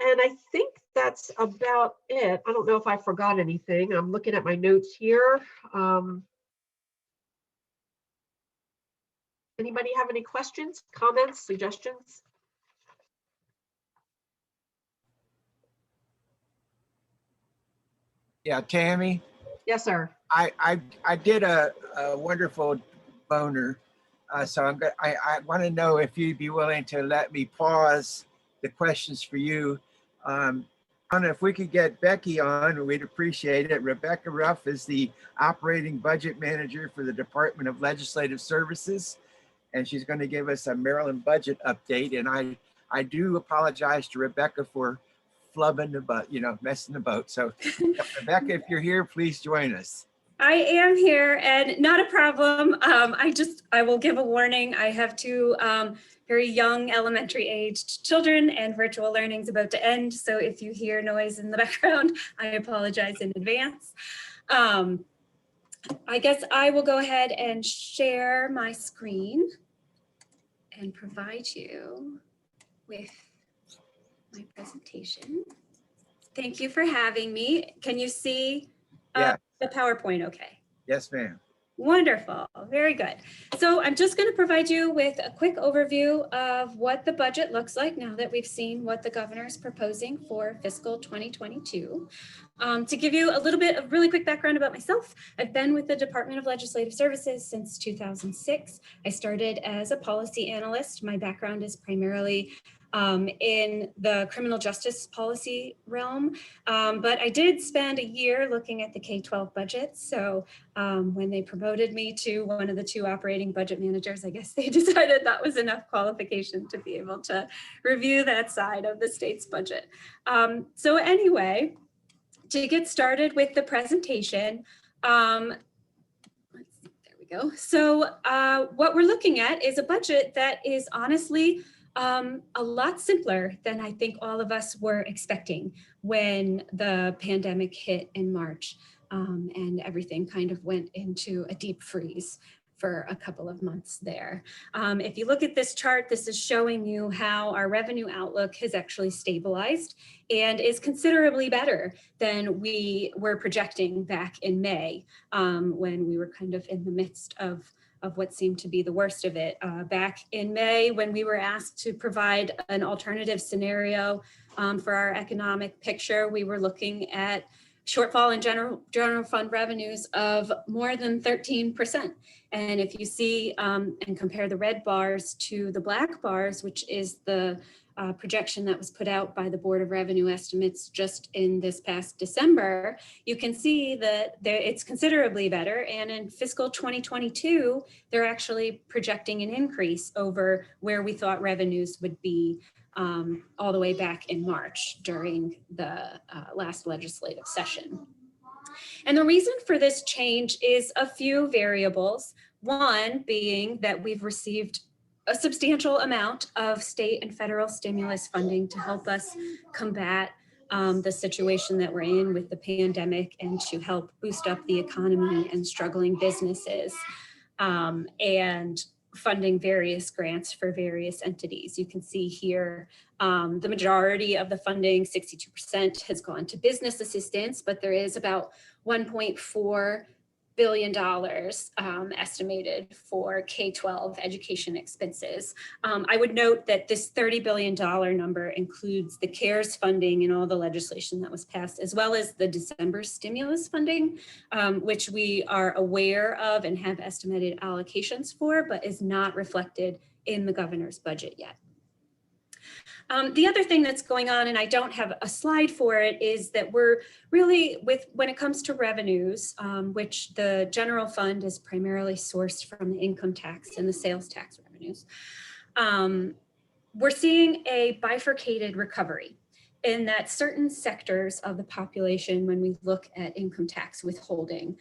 And I think that's about it. I don't know if I forgot anything. I'm looking at my notes here. Anybody have any questions, comments, suggestions? Yeah, Tammy, Yes, sir. I did a wonderful boner. So I want to know if you'd be willing to let me pause the questions for you. I don't know if we could get Becky on, we'd appreciate it. Rebecca Ruff is the operating budget manager for the Department of Legislative Services, and she's going to give us a Maryland budget update. And I do apologize to Rebecca for flubbing the boat, messing the boat. So Rebecca, if you're here, please join us. I am here, and not a problem. I will give a warning. I have 2 very young elementary aged children, and virtual learning is about to end. So if you hear noise in the background, I apologize in advance. I guess I will go ahead and share my screen and provide you with my presentation. Thank you for having me. Can you see Yeah. the PowerPoint okay? Yes, ma'am. Wonderful, very good. So I'm just going to provide you with a quick overview of what the budget looks like now that we've seen what the governor is proposing for fiscal 2022. To give you a little bit of really quick background about myself, I've been with the Department of Legislative Services since 2006. I started as a policy analyst. My background is primarily in the criminal justice policy realm, but I did spend a year looking at the K-12 budget. So when they promoted me to one of the 2 operating budget managers, I guess they decided that was enough qualification to be able to review that side of the state's budget. So anyway, to get started with the presentation, there we go. So what we're looking at is a budget that is honestly a lot simpler than I think all of us were expecting when the pandemic hit in March, and everything kind of went into a deep freeze for a couple of months there. If you look at this chart, this is showing you how our revenue outlook has actually stabilized and is considerably better than we were projecting back in May, when we were kind of in the midst of what seemed to be the worst of it. Back in May, when we were asked to provide an alternative scenario for our economic picture, we were looking at shortfall in general fund revenues of more than 13%. And if you see and compare the red bars to the black bars, which is the projection that was put out by the Board of Revenue Estimates just in this past December, you can see that it's considerably better. And in fiscal 2022, they're actually projecting an increase over where we thought revenues would be all the way back in March during the last legislative session. And the reason for this change is a few variables. One being that we've received a substantial amount of state and federal stimulus funding to help us combat the situation that we're in with the pandemic and to help boost up the economy and struggling businesses, and funding various grants for various entities. You can see here the majority of the funding, 62%, has gone to business assistance, but there is about $1.4 billion estimated for K-12 education expenses. I would note that this $30 billion number includes the CARES funding and all the legislation that was passed, as well as the December stimulus funding, which we are aware of and have estimated allocations for, but is not reflected in the governor's budget yet. The other thing that's going on, and I don't have a slide for it, is that we're really, when it comes to revenues, which the general fund is primarily sourced from the income tax and the sales tax revenues, we're seeing a bifurcated recovery in that certain sectors of the population, when we look at income tax withholding,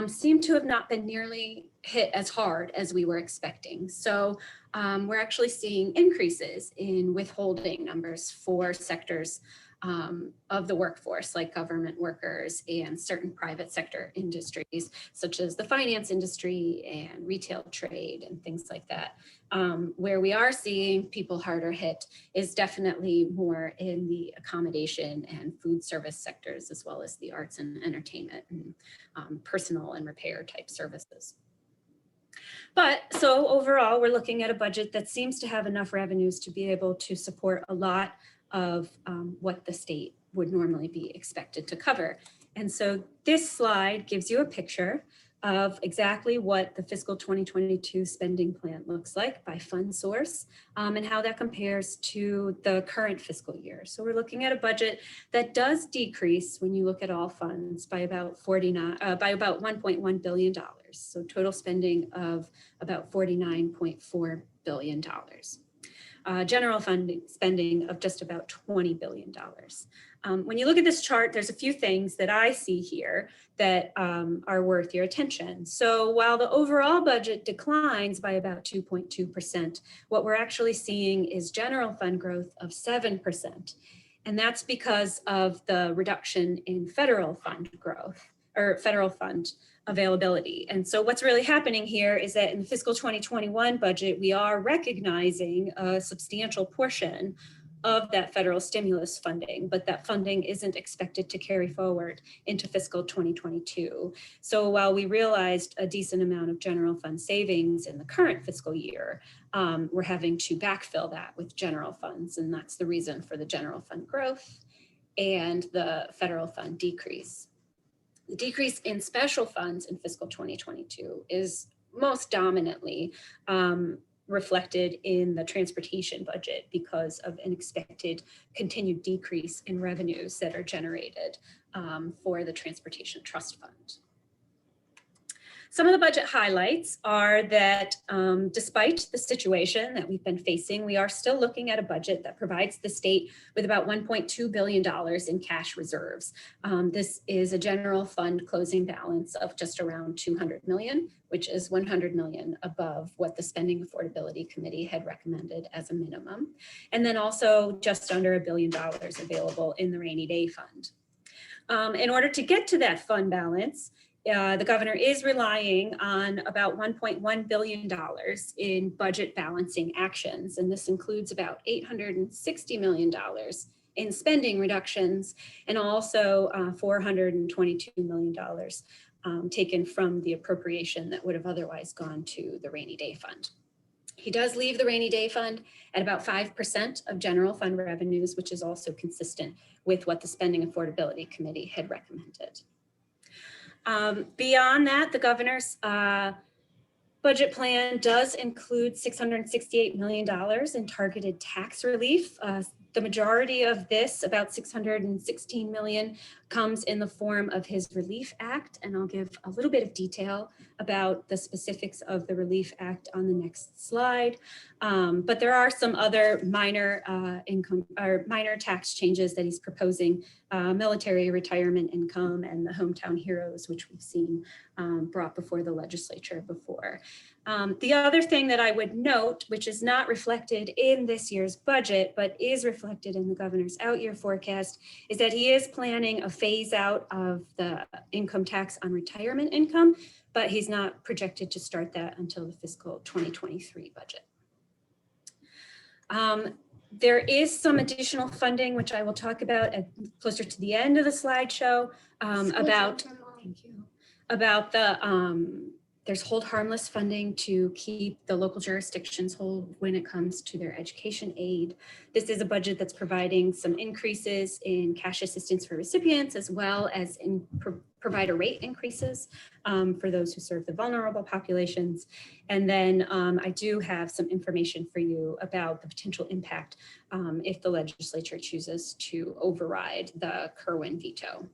seem to have not been nearly hit as hard as we were expecting. So we're actually seeing increases in withholding numbers for sectors of the workforce, like government workers and certain private sector industries, such as the finance industry and retail trade and things like that. Where we are seeing people harder hit is definitely more in the accommodation and food service sectors, as well as the arts and entertainment and personal and repair type services. But so overall, we're looking at a budget that seems to have enough revenues to be able to support a lot of what the state would normally be expected to cover. And so this slide gives you a picture of exactly what the fiscal 2022 spending plan looks like by fund source, and how that compares to the current fiscal year. So we're looking at a budget that does decrease when you look at all funds by about $1.1 billion. So total spending of about $49.4 billion. General fund spending of just about $20 billion. When you look at this chart, there's a few things that I see here that are worth your attention. So while the overall budget declines by about 2.2%, what we're actually seeing is general fund growth of 7%. And that's because of the reduction in federal fund growth, or federal fund availability. And so what's really happening here is that in the fiscal 2021 budget, we are recognizing a substantial portion of that federal stimulus funding, but that funding isn't expected to carry forward into fiscal 2022. So while we realized a decent amount of general fund savings in the current fiscal year, we're having to backfill that with general funds. And that's the reason for the general fund growth and the federal fund decrease. The decrease in special funds in fiscal 2022 is most dominantly reflected in the transportation budget because of an expected continued decrease in revenues that are generated for the Transportation Trust Fund. Some of the budget highlights are that despite the situation that we've been facing, we are still looking at a budget that provides the state with about $1.2 billion in cash reserves. This is a general fund closing balance of just around $200 million, which is $100 million above what the Spending Affordability Committee had recommended as a minimum. And then also just under $1 billion available in the Rainy Day Fund. In order to get to that fund balance, the governor is relying on about $1.1 billion in budget balancing actions. And this includes about $860 million in spending reductions and also $422 million taken from the appropriation that would have otherwise gone to the rainy day fund. He does leave the rainy day fund at about 5% of general fund revenues, which is also consistent with what the Spending Affordability Committee had recommended. Beyond that, the governor's budget plan does include $668 million in targeted tax relief. The majority of this, about $616 million, comes in the form of his Relief Act, and I'll give a little bit of detail about the specifics of the Relief Act on the next slide. But there are some other minor minor tax changes that he's proposing, military retirement income and the hometown heroes, which we've seen brought before the legislature before. The other thing that I would note, which is not reflected in this year's budget, but is reflected in the governor's out-year forecast, is that he is planning a phase out of the income tax on retirement income, but he's not projected to start that until the fiscal 2023 budget. There is some additional funding, which I will talk about closer to the end of the slideshow, about, thank you, about the, there's hold harmless funding to keep the local jurisdictions whole when it comes to their education aid. This is a budget that's providing some increases in cash assistance for recipients, as well as in provider rate increases for those who serve the vulnerable populations. And then I do have some information for you about the potential impact if the legislature chooses to override the Kerwin veto.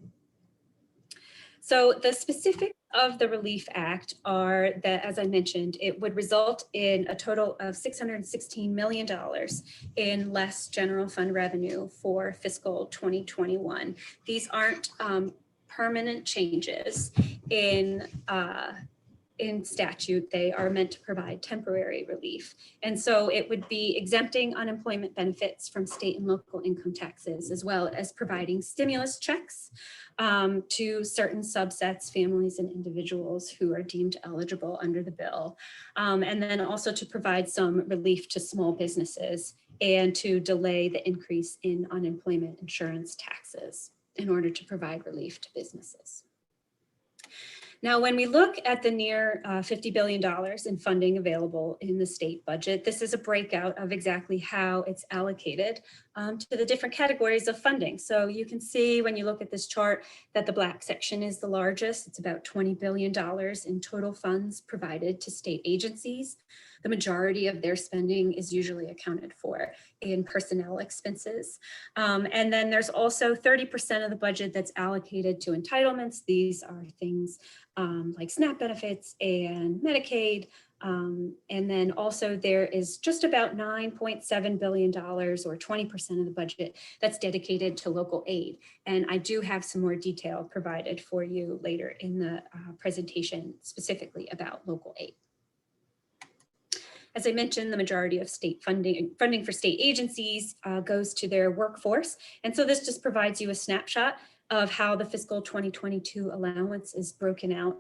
So the specifics of the Relief Act are that, as I mentioned, it would result in a total of $616 million in less general fund revenue for fiscal 2021. These aren't permanent changes in statute. They are meant to provide temporary relief. And so it would be exempting unemployment benefits from state and local income taxes, as well as providing stimulus checks to certain subsets, families and individuals who are deemed eligible under the bill. And then also to provide some relief to small businesses and to delay the increase in unemployment insurance taxes in order to provide relief to businesses. Now, when we look at the near $50 billion in funding available in the state budget, this is a breakout of exactly how it's allocated to the different categories of funding. So you can see when you look at this chart that the black section is the largest. It's about $20 billion in total funds provided to state agencies. The majority of their spending is usually accounted for in personnel expenses. And then there's also 30% of the budget that's allocated to entitlements. These are things like SNAP benefits and Medicaid. And then also there is just about $9.7 billion or 20% of the budget that's dedicated to local aid. And I do have some more detail provided for you later in the presentation specifically about local aid. As I mentioned, the majority of state funding for state agencies goes to their workforce. And so this just provides you a snapshot of how the fiscal 2022 allowance is broken out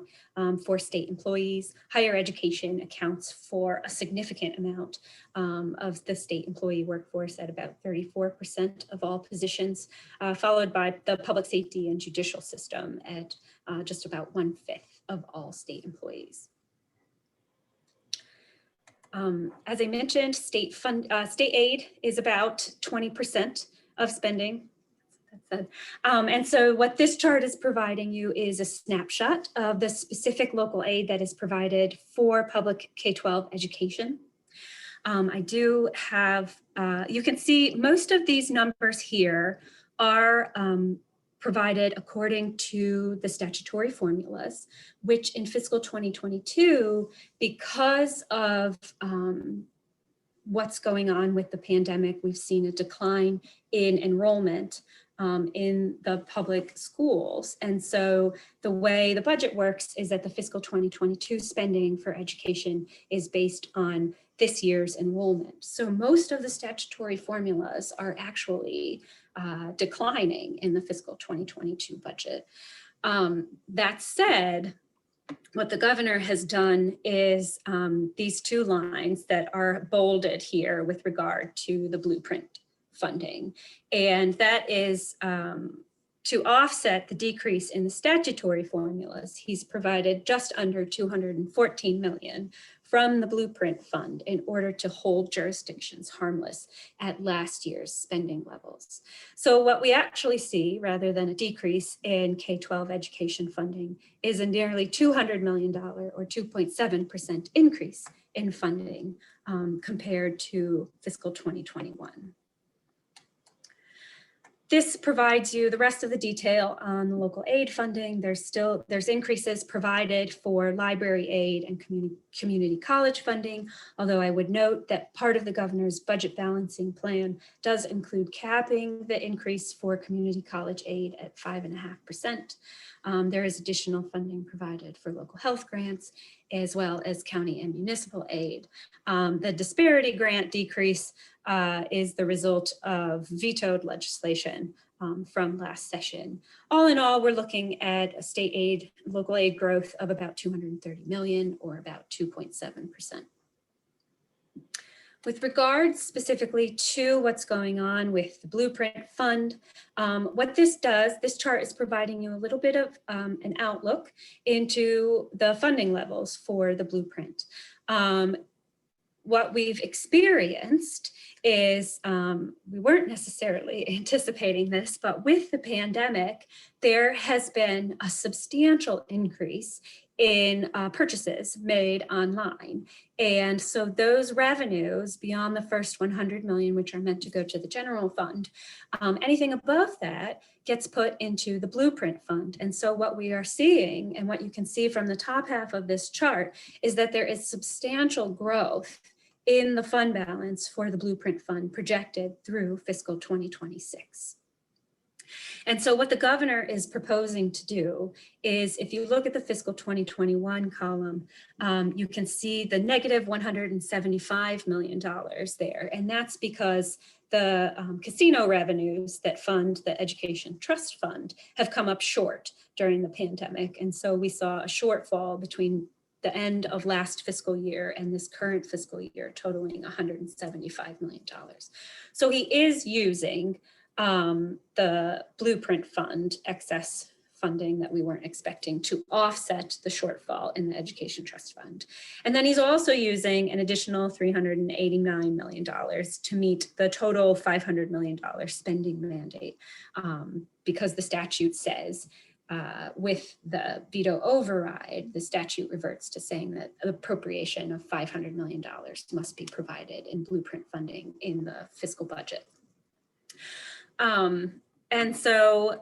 for state employees. Higher education accounts for a significant amount of the state employee workforce at about 34% of all positions, followed by the public safety and judicial system at just about 1/5 of all state employees. As I mentioned, state aid is about 20% of spending. And so what this chart is providing you is a snapshot of the specific local aid that is provided for public K-12 education. I do have, you can see most of these numbers here are provided according to the statutory formulas, which in fiscal 2022, because of what's going on with the pandemic, we've seen a decline in enrollment in the public schools. And so the way the budget works is that the fiscal 2022 spending for education is based on this year's enrollment. So most of the statutory formulas are actually declining in the fiscal 2022 budget. That said, what the governor has done is these two lines that are bolded here with regard to the blueprint funding. And that is to offset the decrease in the statutory formulas. He's provided just under 214 million from the blueprint fund in order to hold jurisdictions harmless at last year's spending levels. So what we actually see, rather than a decrease in K-12 education funding, is a nearly $200 million or 2.7% increase in funding compared to fiscal 2021. This provides you the rest of the detail on the local aid funding. There's increases provided for library aid and community college funding, although I would note that part of the governor's budget balancing plan does include capping the increase for community college aid at 5.5%. There is additional funding provided for local health grants, as well as county and municipal aid. The disparity grant decrease is the result of vetoed legislation from last session. All in all, we're looking at a state aid, local aid growth of about 230 million or about 2.7%. With regards specifically to what's going on with the Blueprint Fund, what this does, this chart is providing you a little bit of an outlook into the funding levels for the Blueprint. What we've experienced is, we weren't necessarily anticipating this, but with the pandemic, there has been a substantial increase in purchases made online. And so those revenues beyond the first 100 million, which are meant to go to the general fund, anything above that gets put into the Blueprint Fund. And so what we are seeing, and what you can see from the top half of this chart, is that there is substantial growth in the fund balance for the Blueprint Fund projected through fiscal 2026. And so what the governor is proposing to do is, if you look at the fiscal 2021 column, you can see the negative $175 million there. And that's because the casino revenues that fund the Education Trust Fund have come up short during the pandemic. And so we saw a shortfall between the end of last fiscal year and this current fiscal year, totaling $175 million. So he is using the Blueprint Fund excess funding that we weren't expecting to offset the shortfall in the Education Trust Fund. And then he's also using an additional $389 million to meet the total $500 million spending mandate, because the statute says with the veto override, the statute reverts to saying that an appropriation of $500 million must be provided in Blueprint funding in the fiscal budget. And so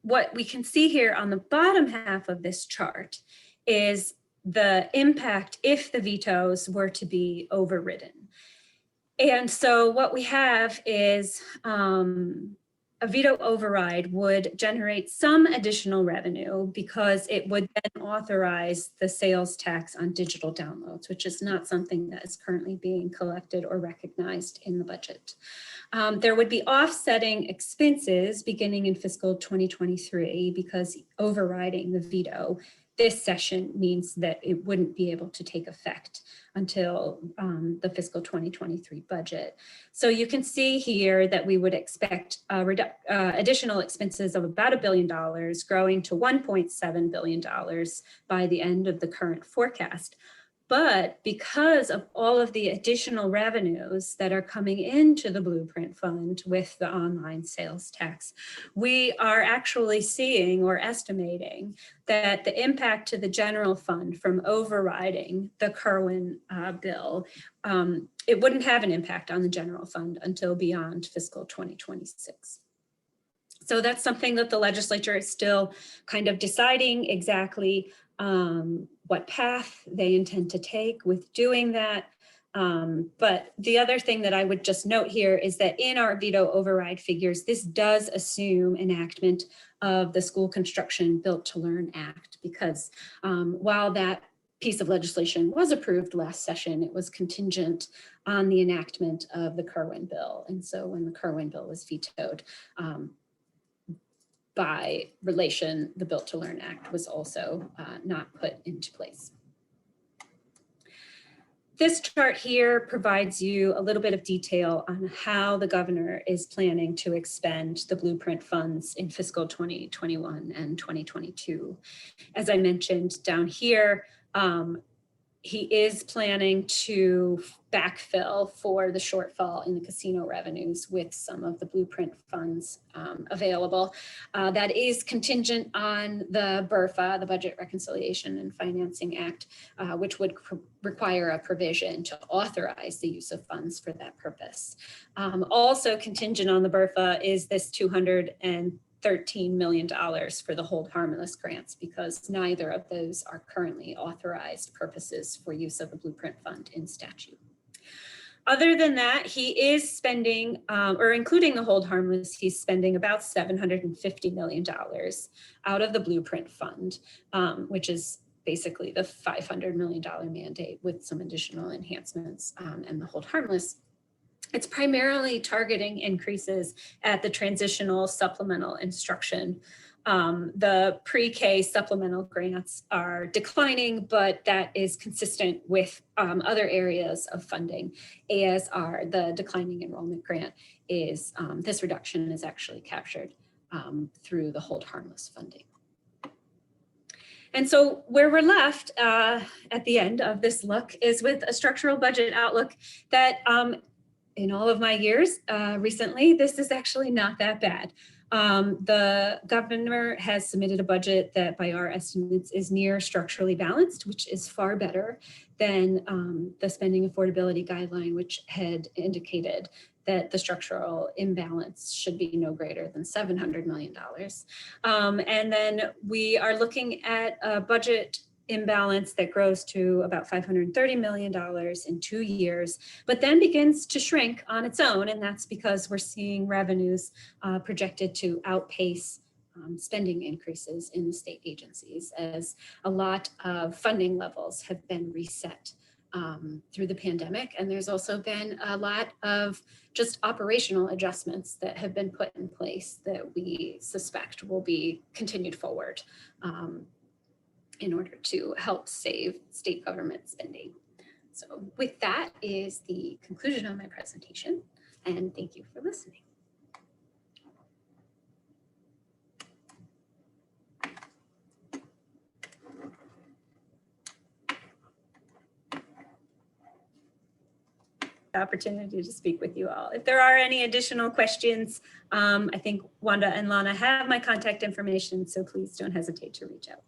what we can see here on the bottom half of this chart is the impact if the vetoes were to be overridden. And so what we have is a veto override would generate some additional revenue because it would then authorize the sales tax on digital downloads, which is not something that is currently being collected or recognized in the budget. There would be offsetting expenses beginning in fiscal 2023 because overriding the veto this session means that it wouldn't be able to take effect until the fiscal 2023 budget. So you can see here that we would expect additional expenses of about $1 billion, growing to $1.7 billion by the end of the current forecast. But because of all of the additional revenues that are coming into the Blueprint Fund with the online sales tax, we are actually seeing or estimating that the impact to the general fund from overriding the Kerwin bill, it wouldn't have an impact on the general fund until beyond fiscal 2026. So that's something that the legislature is still kind of deciding exactly what path they intend to take with doing that. But the other thing that I would just note here is that in our veto override figures, this does assume enactment of the School Construction Built to Learn Act, because while that piece of legislation was approved last session, it was contingent on the enactment of the Kerwin bill. And so when the Kerwin bill was vetoed, by relation, the Built to Learn Act was also not put into place. This chart here provides you a little bit of detail on how the governor is planning to expend the blueprint funds in fiscal 2021 and 2022. As I mentioned down here, he is planning to backfill for the shortfall in the casino revenues with some of the blueprint funds available. That is contingent on the BRFA, the Budget Reconciliation and Financing Act, which would require a provision to authorize the use of funds for that purpose. Also contingent on the BRFA is this $213 million for the Hold Harmless grants, because neither of those are currently authorized purposes for use of the Blueprint Fund in statute. Other than that, he is spending, or including the Hold Harmless, he's spending about $750 million out of the Blueprint Fund, which is basically the $500 million mandate with some additional enhancements, and the Hold Harmless. It's primarily targeting increases at the transitional supplemental instruction. The pre-K supplemental grants are declining, but that is consistent with other areas of funding, as are the declining enrollment grant is, this reduction is actually captured through the Hold Harmless funding. And so where we're left at the end of this look is with a structural budget outlook that in all of my years recently, this is actually not that bad. The governor has submitted a budget that by our estimates is near structurally balanced, which is far better than the spending affordability guideline, which had indicated that the structural imbalance should be no greater than $700 million. And then we are looking at a budget imbalance that grows to about $530 million in 2 years, but then begins to shrink on its own. And that's because we're seeing revenues projected to outpace spending increases in the state agencies, as a lot of funding levels have been reset through the pandemic. And there's also been a lot of just operational adjustments that have been put in place that we suspect will be continued forward in order to help save state government spending. So with that is the conclusion of my presentation, and thank you for listening. Opportunity to speak with you all. If there are any additional questions, I think Wanda and Lana have my contact information, so please don't hesitate to reach out.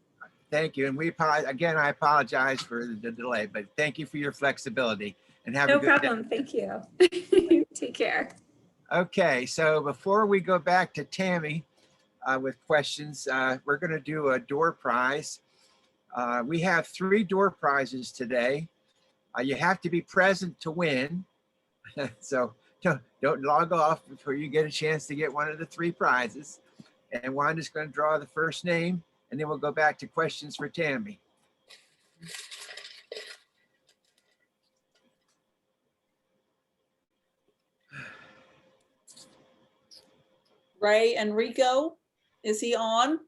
Thank you. And we apologize, again, I apologize for the delay, but thank you for your flexibility and have a No good day. problem. Thank you. Take care. Okay, so before we go back to Tammy with questions, we're going to do a door prize. We have 3 door prizes today. You have to be present to win. So don't log off before you get a chance to get one of the 3 prizes. And Wanda's going to draw the first name, and then we'll go back to questions for Tammy. Ray Enrico, is he on?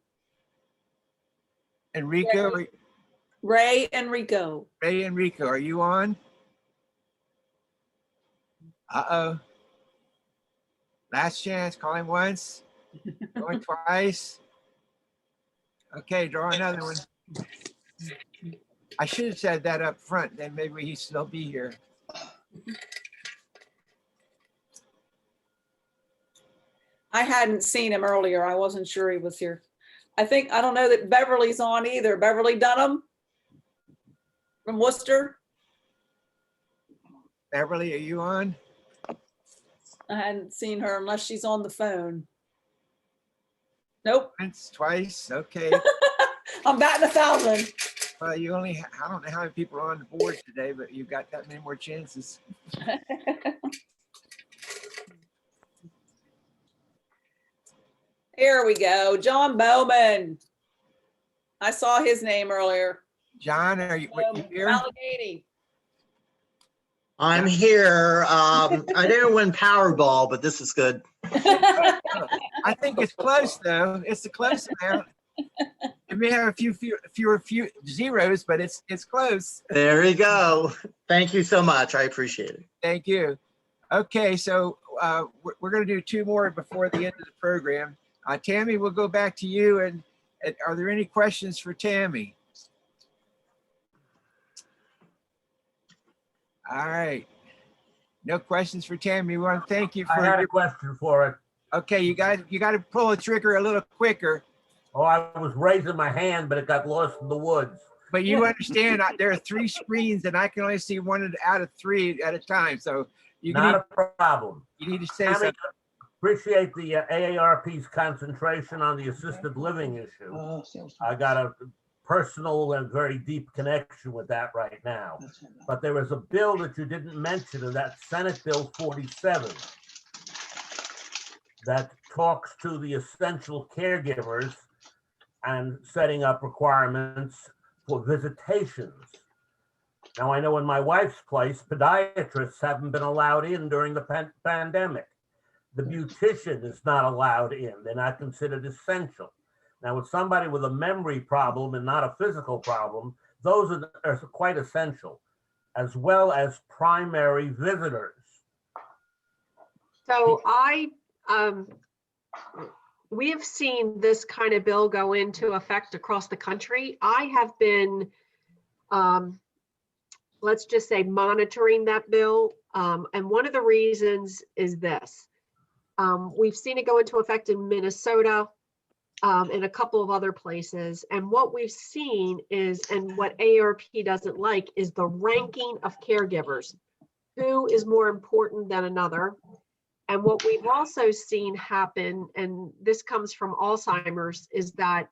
Enrico, Ray Enrico. Ray Enrico, are you on? Uh-oh. Last chance, call him once, going twice. Okay, draw another one. I should have said that up front, then maybe he'd still be here. I hadn't seen him earlier. I wasn't sure he was here. I don't know that Beverly's on either. Beverly Dunham from Worcester. Beverly, are you on? I hadn't seen her unless she's on the phone. Nope. Once, twice, okay. I'm batting 1,000. Well, you only, I don't know how many people are on the board today, but you've got that many more chances. Here we go. John Bowman. I saw his name earlier. John, are you here? Allegheny. I'm here. I didn't win Powerball, but this is good. I think it's close though. It's a close amount. It may have a few zeros, but it's close. There you go. Thank you so much. I appreciate it. Thank you. Okay, so we're going to do two more before the end of the program. Tammy, we'll go back to you. And are there any questions for Tammy? All right. No questions for Tammy. We want to thank you for. I had a question for it. Okay, you got to pull the trigger a little quicker. Oh, I was raising my hand, but it got lost in the woods. But you understand there are 3 screens and I can only see 1 out of 3 at a time. So you Not a problem. You need to say Tammy, something. appreciate the AARP's concentration on the assisted living issue. I got a personal and very deep connection with that right now. But there was a bill that you didn't mention, and that's Senate Bill 47 that talks to the essential caregivers and setting up requirements for visitations. Now, I know in my wife's place, podiatrists haven't been allowed in during the pandemic. The beautician is not allowed in. They're not considered essential. Now, with somebody with a memory problem and not a physical problem, those are quite essential, as well as primary visitors. So we have seen this kind of bill go into effect across the country. I have been, let's just say, monitoring that bill. And one of the reasons is this. We've seen it go into effect in Minnesota, and a couple of other places. And what we've seen is, and what AARP doesn't like, is the ranking of caregivers. Who is more important than another? And what we've also seen happen, and this comes from Alzheimer's, is that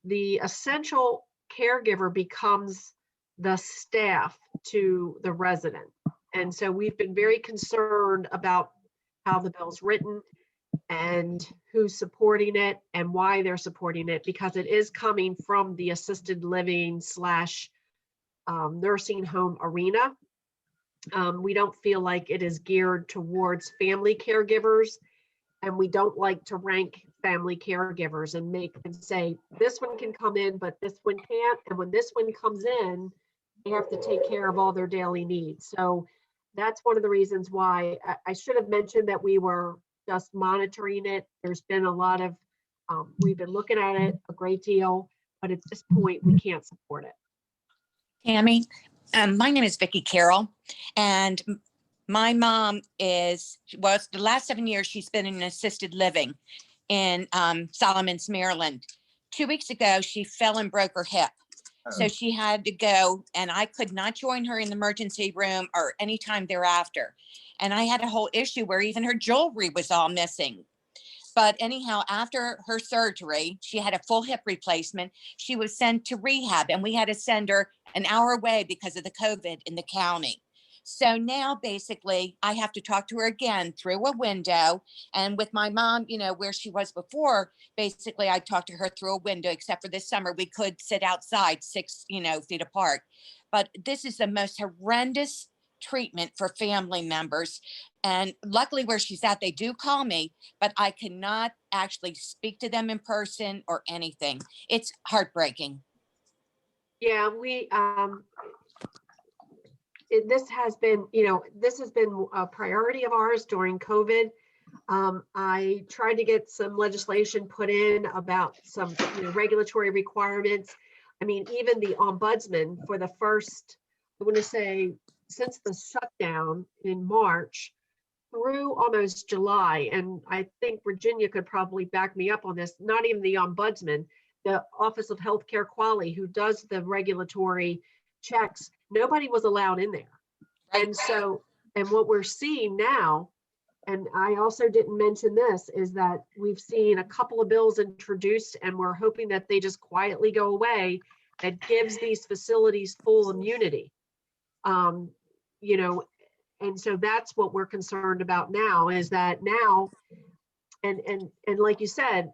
the essential caregiver becomes the staff to the resident. And so we've been very concerned about how the bill's written and who's supporting it and why they're supporting it, because it is coming from the assisted living / nursing home arena. We don't feel like it is geared towards family caregivers, and we don't like to rank family caregivers and make and say, this one can come in, but this one can't. And when this one comes in, they have to take care of all their daily needs. So that's one of the reasons why I should have mentioned that we were just monitoring it. There's been a lot of, we've been looking at it a great deal, but at this point, we can't support it. Tammy, my name is Vicki Carroll, and my mom was the last 7 years she's been in assisted living in Solomons, Maryland. 2 weeks ago, she fell and broke her hip. So she had to go, and I could not join her in the emergency room or any time thereafter. And I had a whole issue where even her jewelry was all missing. But anyhow, after her surgery, she had a full hip replacement. She was sent to rehab, and we had to send her an hour away because of the COVID in the county. So now basically I have to talk to her again through a window. And with my mom, where she was before, basically I talked to her through a window, except for this summer we could sit outside 6 feet apart. But this is the most horrendous treatment for family members. And luckily where she's at, they do call me, but I cannot actually speak to them in person or anything. It's heartbreaking. Yeah, this has been a priority of ours during COVID. I tried to get some legislation put in about some regulatory requirements. I mean, even the ombudsman for the first, I want to say, since the shutdown in March through almost July, and I think Virginia could probably back me up on this, not even the ombudsman, the Office of Healthcare Quality, who does the regulatory checks, nobody was allowed in there. And so, and what we're seeing now, and I also didn't mention this, is that we've seen a couple of bills introduced, and we're hoping that they just quietly go away, that gives these facilities full immunity. And so that's what we're concerned about now, is that now, and like you said,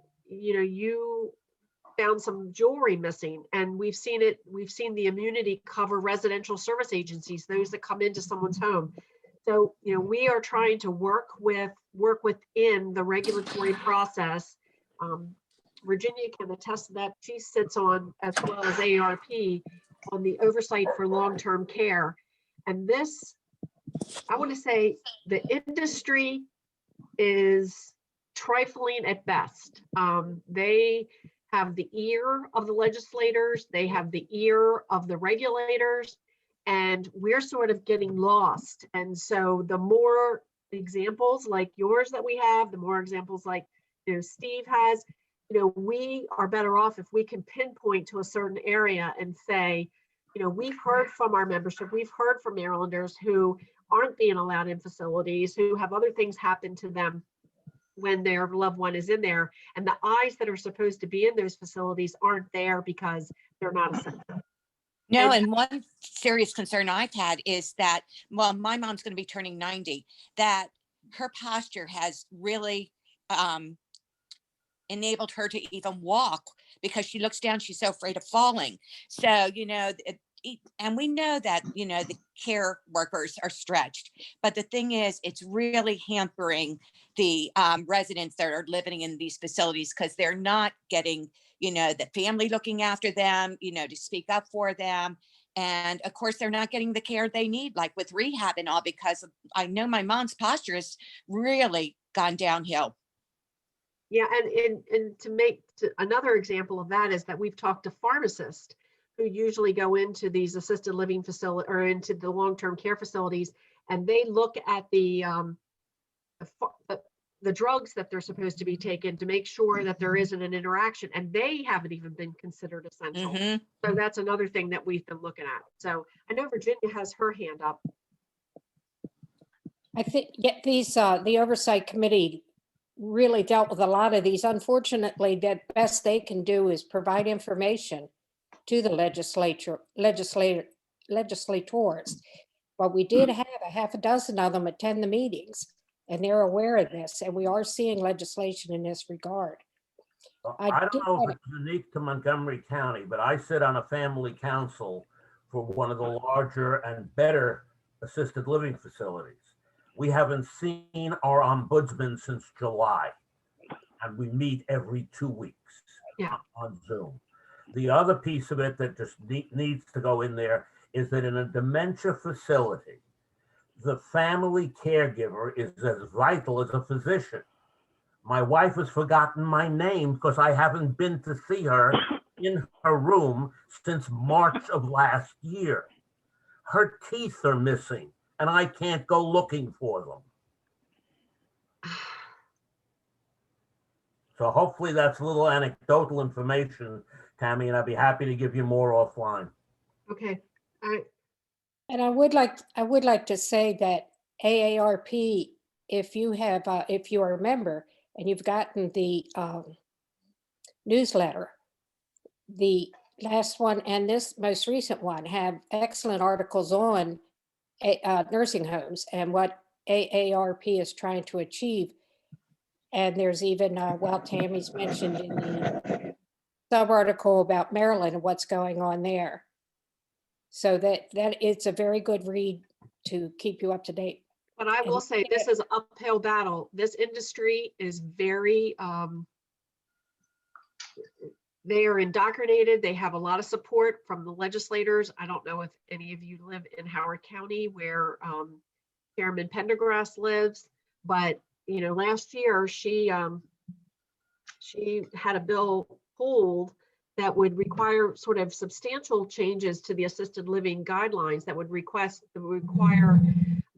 found some jewelry missing, and we've seen the immunity cover residential service agencies, those that come into someone's home. So, we are trying to work within the regulatory process. Virginia can attest to that. She sits on, as well as AARP, on the oversight for long-term care. And this, I want to say, the industry is trifling at best. They have the ear of the legislators, they have the ear of the regulators, and we're sort of getting lost. And so the more examples like yours that we have, the more examples like Steve has, we are better off if we can pinpoint to a certain area and say, we've heard from our membership, we've heard from Marylanders who aren't being allowed in facilities, who have other things happen to them when their loved one is in there, and the eyes that are supposed to be in those facilities aren't there because they're not essential. No, and one serious concern I've had is that, well, my mom's going to be turning 90, that her posture has really enabled her to even walk, because she looks down, she's so afraid of falling. So, and we know that, the care workers are stretched, but the thing is, it's really hampering the residents that are living in these facilities, because they're not getting, the family looking after them, to speak up for them. And of course, they're not getting the care they need, like with rehab and all, because I know my mom's posture has really gone downhill. Yeah, and to make another example of that is that we've talked to pharmacists who usually go into these assisted living facility or into the long-term care facilities, and they look at the drugs that they're supposed to be taken to make sure that there isn't an interaction, and they haven't even been considered essential. Mm-hmm. So that's another thing that we've been looking at. So I know Virginia has her hand up. I think the oversight committee really dealt with a lot of these. Unfortunately, the best they can do is provide information to the legislators. But we did have a half a dozen of them attend the meetings, and they're aware of this, and we are seeing legislation in this regard. I don't know if it's unique to Montgomery County, but I sit on a family council for one of the larger and better assisted living facilities. We haven't seen our ombudsman since July, and we meet every 2 weeks on Zoom. The other piece of it that just needs to go in there is that in a dementia facility, the family caregiver is as vital as a physician. My wife has forgotten my name because I haven't been to see her in her room since March of last year. Her teeth are missing, and I can't go looking for them. So hopefully that's a little anecdotal information, Tammy, and I'd be happy to give you more offline. Okay. All right. And I would like to say that AARP, if you are a member and you've gotten the newsletter, the last one and this most recent one have excellent articles on nursing homes and what AARP is trying to achieve. And there's even, well, Tammy's mentioned in the sub-article about Maryland and what's going on there. So that it's a very good read to keep you up to date. But I will say this is an uphill battle. This industry is very, they are indoctrinated. They have a lot of support from the legislators. I don't know if any of you live in Howard County where Chairman Pendergrass lives, but last year she had a bill pulled that would require sort of substantial changes to the assisted living guidelines that would require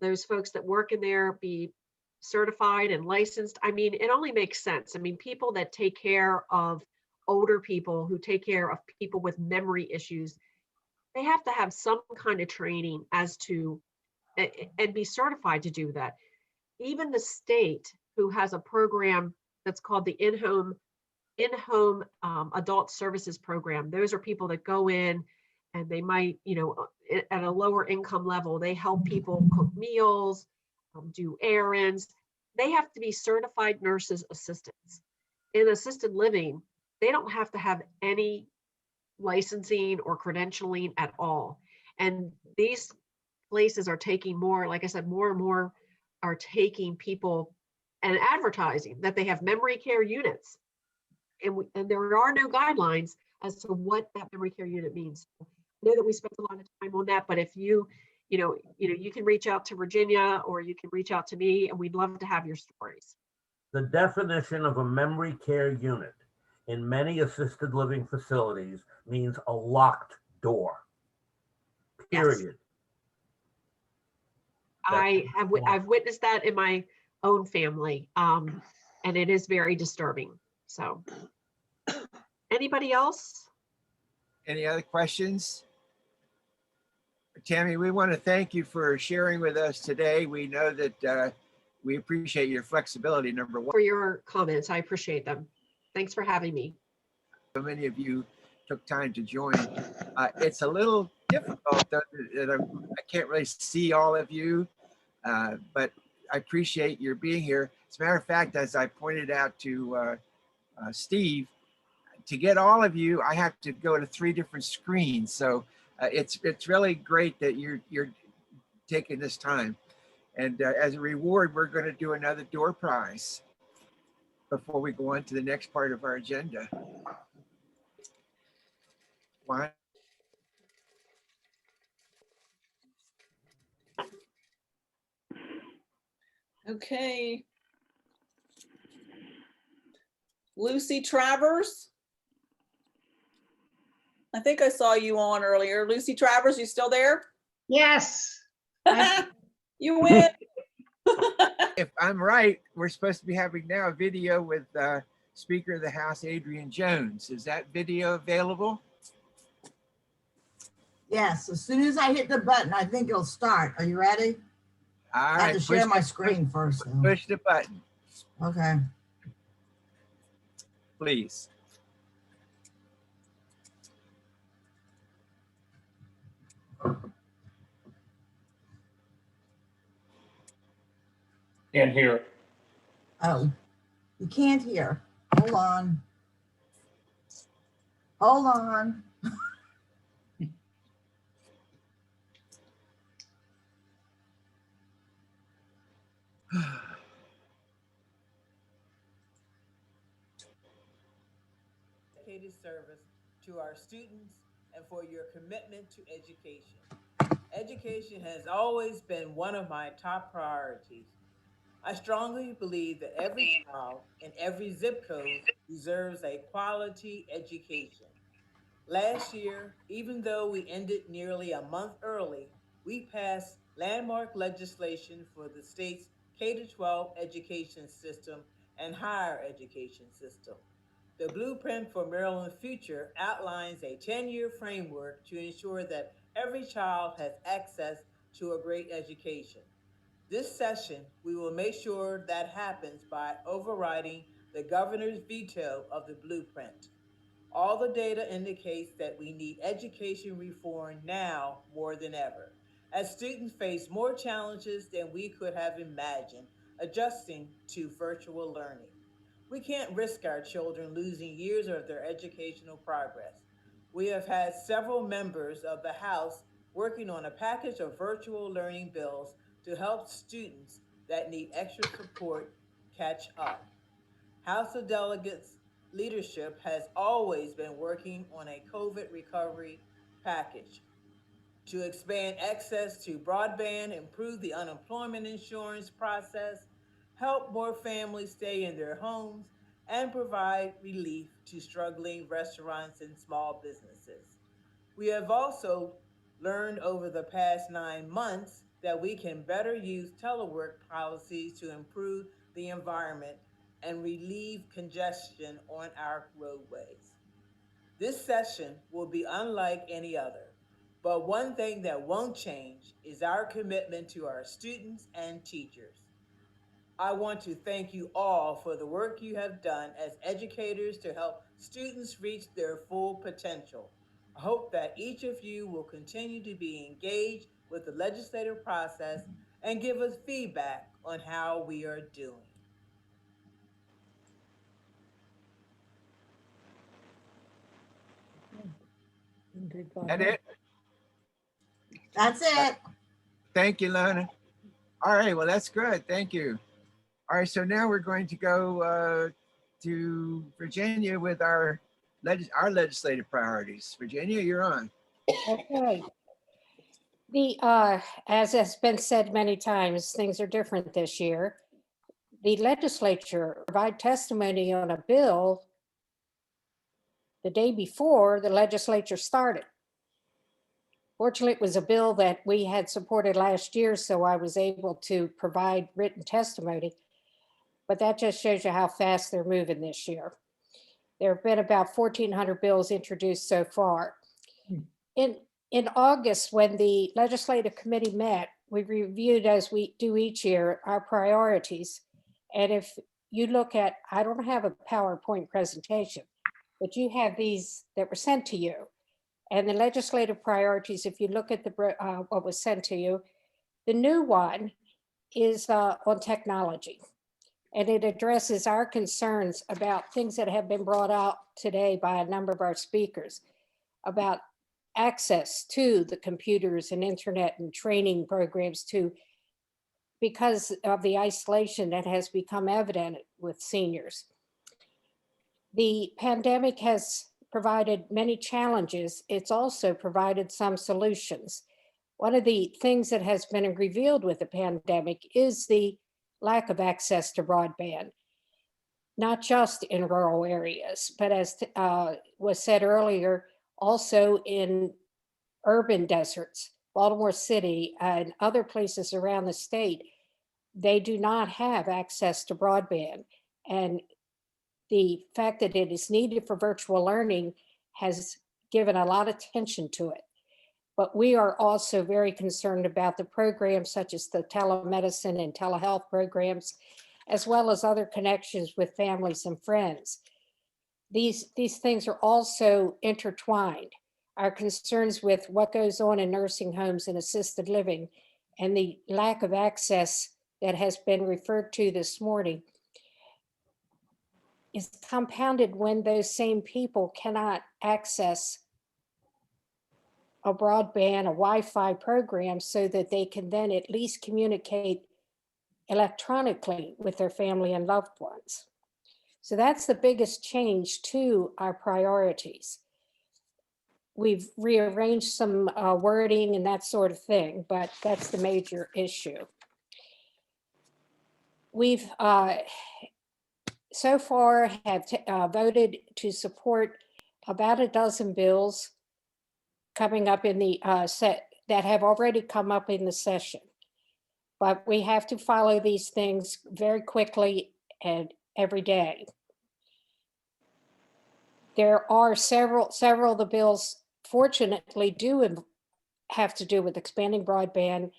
those folks that work in there be certified and licensed. I mean, it only makes sense. I mean, people that take care of older people, who take care of people with memory issues, they have to have some kind of training as to, and be certified to do that. Even the state, who has a program that's called the in-home adult services program. Those are people that go in and they might, at a lower income level, they help people cook meals, do errands. They have to be certified nurses assistants. In assisted living, they don't have to have any licensing or credentialing at all. And these places are taking more, like I said, more and more are taking people and advertising that they have memory care units. And there are no guidelines as to what that memory care unit means. I know that we spent a lot of time on that, but if you can reach out to Virginia or you can reach out to me, and we'd love to have your stories. The definition of a memory care unit in many assisted living facilities means a locked door. Period. I've witnessed that in my own family, and it is very disturbing. So, anybody else? Any other questions? Tammy, we want to thank you for sharing with us today. We know that we appreciate your flexibility, number one. For your comments, I appreciate them. Thanks for having me. So many of you took time to join. It's a little difficult that I can't really see all of you, but I appreciate your being here. As a matter of fact, as I pointed out to Steve, to get all of you, I have to go to 3 different screens. So it's really great that you're taking this time. And as a reward, we're going to do another door prize before we go on to the next part of our agenda. Why? Okay. Lucy Travers. I think I saw you on earlier. Lucy Travers, you still there? Yes. You win. If I'm right, we're supposed to be having now a video with Speaker of the House, Adrian Jones. Is that video available? Yes, as soon as I hit the button, I think it'll start. Are you ready? All I have right. to share my screen first. though. Push the button, Okay. please. Can't hear. Oh, you can't hear. Hold on. Hold on. Dedicated service to our students and for your commitment to education. Education has always been one of my top priorities. I strongly believe that every child in every zip code deserves a quality education. Last year, even though we ended nearly a month early, we passed landmark legislation for the state's K-12 education system and higher education system. The Blueprint for Maryland's Future outlines a 10-year framework to ensure that every child has access to a great education. This session, we will make sure that happens by overriding the governor's veto of the blueprint. All the data indicates that we need education reform now more than ever, as students face more challenges than we could have imagined adjusting to virtual learning. We can't risk our children losing years of their educational progress. We have had several members of the House working on a package of virtual learning bills to help students that need extra support catch up. House of Delegates leadership has always been working on a COVID recovery package to expand access to broadband, improve the unemployment insurance process, help more families stay in their homes, and provide relief to struggling restaurants and small businesses. We have also learned over the past 9 months that we can better use telework policies to improve the environment and relieve congestion on our roadways. This session will be unlike any other, but one thing that won't change is our commitment to our students and teachers. I want to thank you all for the work you have done as educators to help students reach their full potential. I hope that each of you will continue to be engaged with the legislative process and give us feedback on how we are doing. That it? That's it. Thank you, Lana. All right, well, that's good. Thank you. All right, so now we're going to go to Virginia with our legislative priorities. Virginia, you're on. Okay. As has been said many times, things are different this year. The legislature provided testimony on a bill the day before the legislature started. Fortunately, it was a bill that we had supported last year, so I was able to provide written testimony. But that just shows you how fast they're moving this year. There have been about 1,400 bills introduced so far. In August, when the legislative committee met, we reviewed, as we do each year, our priorities. And if you look at, I don't have a PowerPoint presentation, but you have these that were sent to you. And the legislative priorities, if you look at what was sent to you, the new one is on technology. And it addresses our concerns about things that have been brought out today by a number of our speakers about access to the computers and internet and training programs because of the isolation that has become evident with seniors. The pandemic has provided many challenges. It's also provided some solutions. One of the things that has been revealed with the pandemic is the lack of access to broadband, not just in rural areas, but as was said earlier, also in urban deserts, Baltimore City and other places around the state, they do not have access to broadband. And the fact that it is needed for virtual learning has given a lot of attention to it. But we are also very concerned about the programs such as the telemedicine and telehealth programs, as well as other connections with families and friends. These things are also intertwined. Our concerns with what goes on in nursing homes and assisted living and the lack of access that has been referred to this morning is compounded when those same people cannot access a broadband, a Wi-Fi program so that they can then at least communicate electronically with their family and loved ones. So that's the biggest change to our priorities. We've rearranged some wording and that sort of thing, but that's the major issue. We've so far have voted to support about a dozen bills coming up in the set that have already come up in the session. But we have to follow these things very quickly and every day. There are several of the bills, fortunately, do have to do with expanding broadband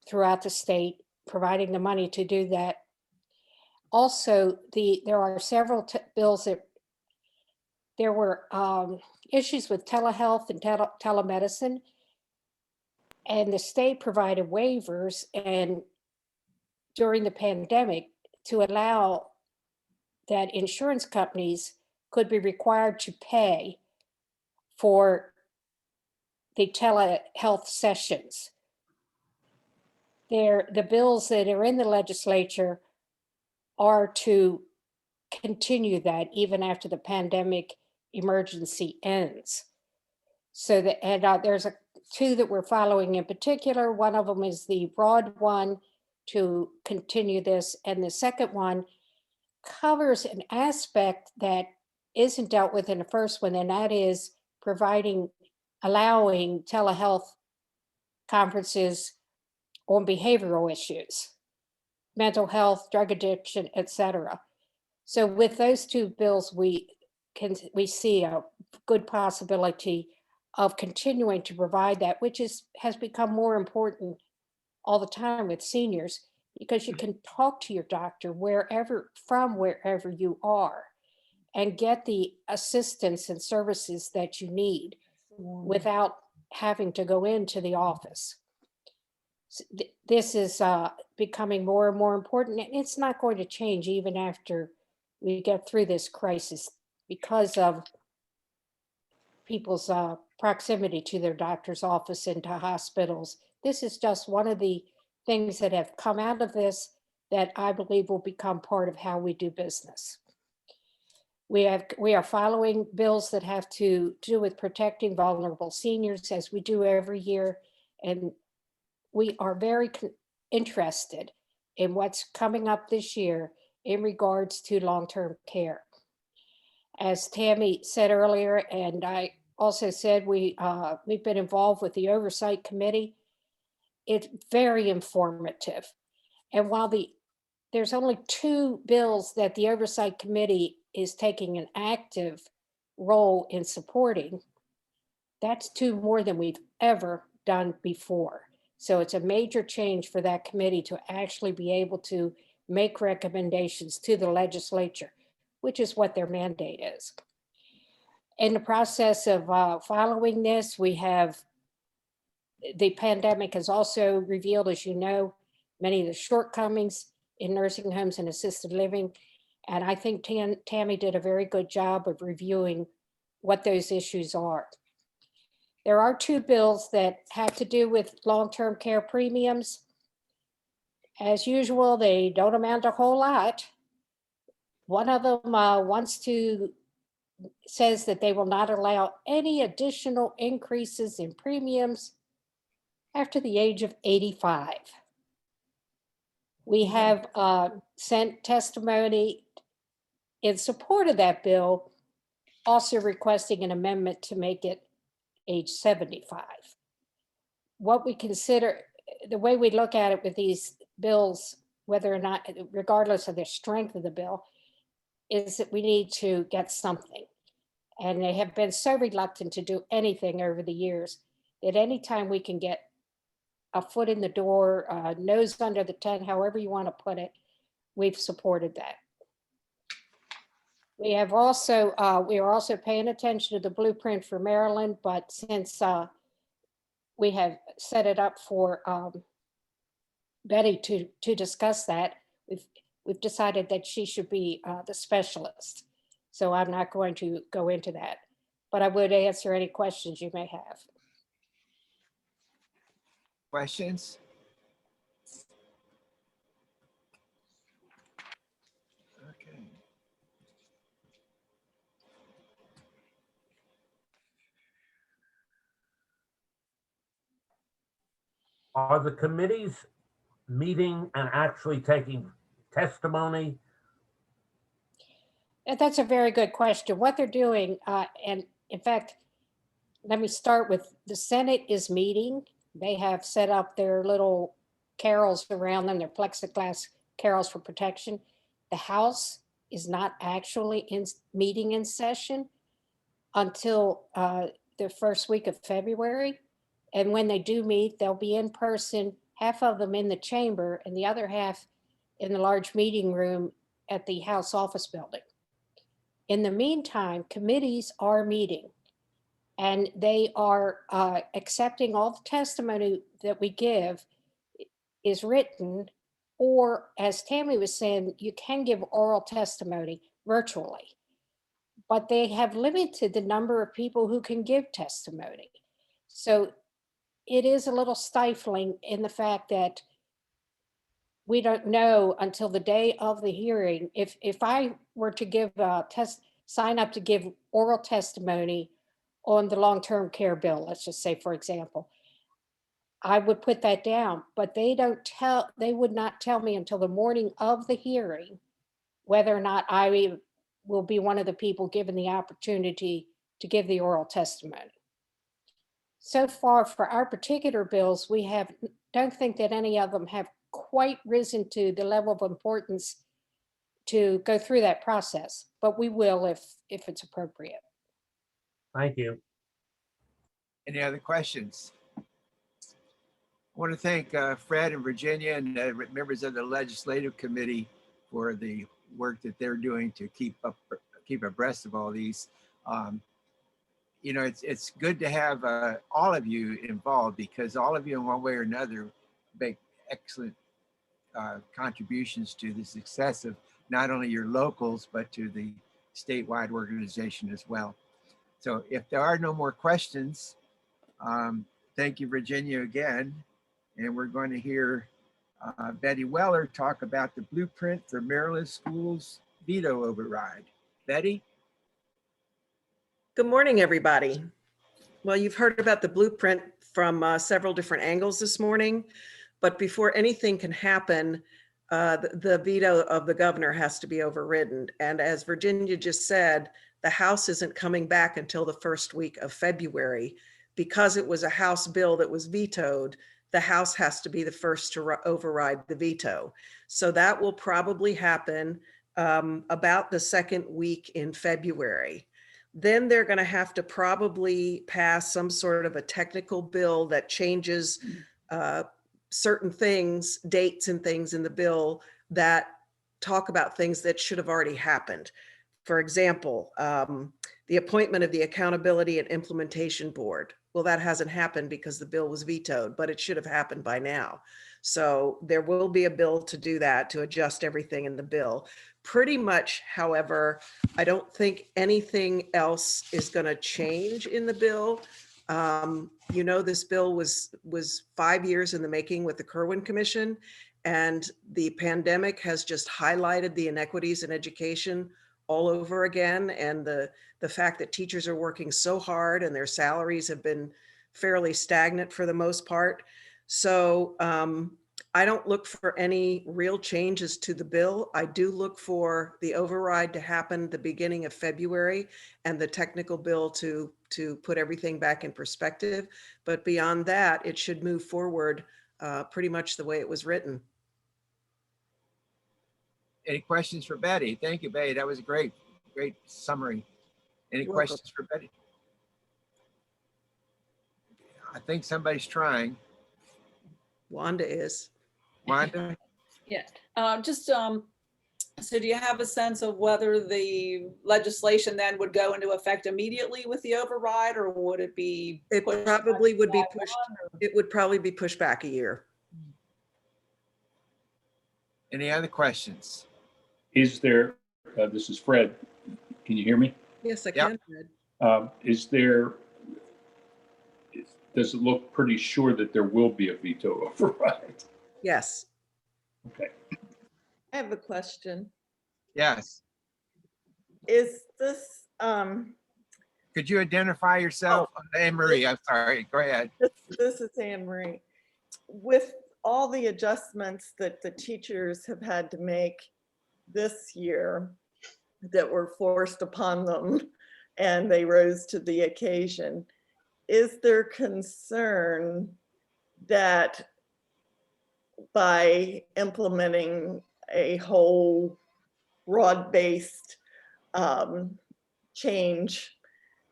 throughout the state, providing the money to do that. Also, there are several bills that there were issues with telehealth and telemedicine, and the state provided waivers and during the pandemic to allow that insurance companies could be required to pay for the telehealth sessions. The bills that are in the legislature are to continue that even after the pandemic emergency ends. So that, and there's two that we're following in particular. One of them is the broad one to continue this, and the second one covers an aspect that isn't dealt with in the first one, and that is allowing telehealth conferences on behavioral issues, mental health, drug addiction, etc. So with those two bills, we see a good possibility of continuing to provide that, which has become more important all the time with seniors, because you can talk to your doctor wherever you are and get the assistance and services that you need without having to go into the office. This is becoming more and more important, and it's not going to change even after we get through this crisis because of people's proximity to their doctor's office and to hospitals. This is just one of the things that have come out of this that I believe will become part of how we do business. We are following bills that have to do with protecting vulnerable seniors, as we do every year. And we are very interested in what's coming up this year in regards to long-term care. As Tammy said earlier, and I also said, we've been involved with the Oversight Committee. It's very informative. And while there's only 2 bills that the Oversight Committee is taking an active role in supporting, that's 2 more than we've ever done before. So it's a major change for that committee to actually be able to make recommendations to the legislature, which is what their mandate is. In the process of following this, we have, the pandemic has also revealed, as you know, many of the shortcomings in nursing homes and assisted living. And I think Tammy did a very good job of reviewing what those issues are. There are 2 bills that have to do with long-term care premiums. As usual, they don't amount to a whole lot. One of them says that they will not allow any additional increases in premiums after the age of 85. We have sent testimony in support of that bill, also requesting an amendment to make it age 75. What we consider, the way we look at it with these bills, whether or not, regardless of the strength of the bill, is that we need to get something. And they have been so reluctant to do anything over the years that anytime we can get a foot in the door, nose under the tent, however you want to put it, we've supported that. We are also paying attention to the blueprint for Maryland, but since we have set it up for Betty to discuss that, we've decided that she should be the specialist. So I'm not going to go into that, but I would answer any questions you may have. Questions? Okay. Are the committees meeting and actually taking testimony? That's a very good question. What they're doing, and in fact, let me start with the Senate is meeting. They have set up their little carols around them, their plexiglass carols for protection. The House is not actually meeting in session until the first week of February. And when they do meet, they'll be in person, half of them in the chamber and the other half in the large meeting room at the House office building. In the meantime, committees are meeting and they are accepting all the testimony that we give is written, or as Tammy was saying, you can give oral testimony virtually, but they have limited the number of people who can give testimony. So it is a little stifling in the fact that we don't know until the day of the hearing. If I were to give sign up to give oral testimony on the long-term care bill, let's just say, for example, I would put that down, but they would not tell me until the morning of the hearing whether or not I will be one of the people given the opportunity to give the oral testimony. So far for our particular bills, we don't think that any of them have quite risen to the level of importance to go through that process, but we will if it's appropriate. Thank you. Any other questions? I want to thank Fred and Virginia and members of the Legislative Committee for the work that they're doing to keep abreast of all these. You know, it's good to have all of you involved, because all of you in one way or another make excellent contributions to the success of not only your locals, but to the statewide organization as well. So if there are no more questions, thank you, Virginia, again. And we're going to hear Betty Weller talk about the blueprint for Maryland schools veto override. Betty? Good morning, everybody. Well, you've heard about the blueprint from several different angles this morning, but before anything can happen, the veto of the governor has to be overridden. And as Virginia just said, the House isn't coming back until the first week of February. Because it was a House bill that was vetoed, the House has to be the first to override the veto. So that will probably happen about the second week in February. Then they're going to have to probably pass some sort of a technical bill that changes certain things, dates and things in the bill that talk about things that should have already happened. For example, the appointment of the Accountability and Implementation Board. Well, that hasn't happened because the bill was vetoed, but it should have happened by now. So there will be a bill to do that, to adjust everything in the bill. Pretty much, however, I don't think anything else is going to change in the bill. You know, this bill was 5 years in the making with the Kirwan Commission, and the pandemic has just highlighted the inequities in education all over again. And the fact that teachers are working so hard and their salaries have been fairly stagnant for the most part. So I don't look for any real changes to the bill. I do look for the override to happen the beginning of February and the technical bill to put everything back in perspective. But beyond that, it should move forward pretty much the way it was written. Any questions for Betty? Thank you, Betty. That was a great summary. Any You're questions welcome. for Betty? I think somebody's trying. Wanda is. Wanda? Yeah, so do you have a sense of whether the legislation then would go into effect immediately with the override, or would it be? It pushed probably would be back pushed. one, or- It would probably be pushed back a year. Any other questions? Is there, this is Fred, can you hear me? Yes, I Yep. can. Fred. Is there, does it look pretty sure that there will be a veto override? Yes. Okay. I have a question. Yes. Is this, Could you identify yourself? Anne Marie, I'm sorry. Go ahead. this is Anne Marie. With all the adjustments that the teachers have had to make this year that were forced upon them and they rose to the occasion, is there concern that by implementing a whole broad-based change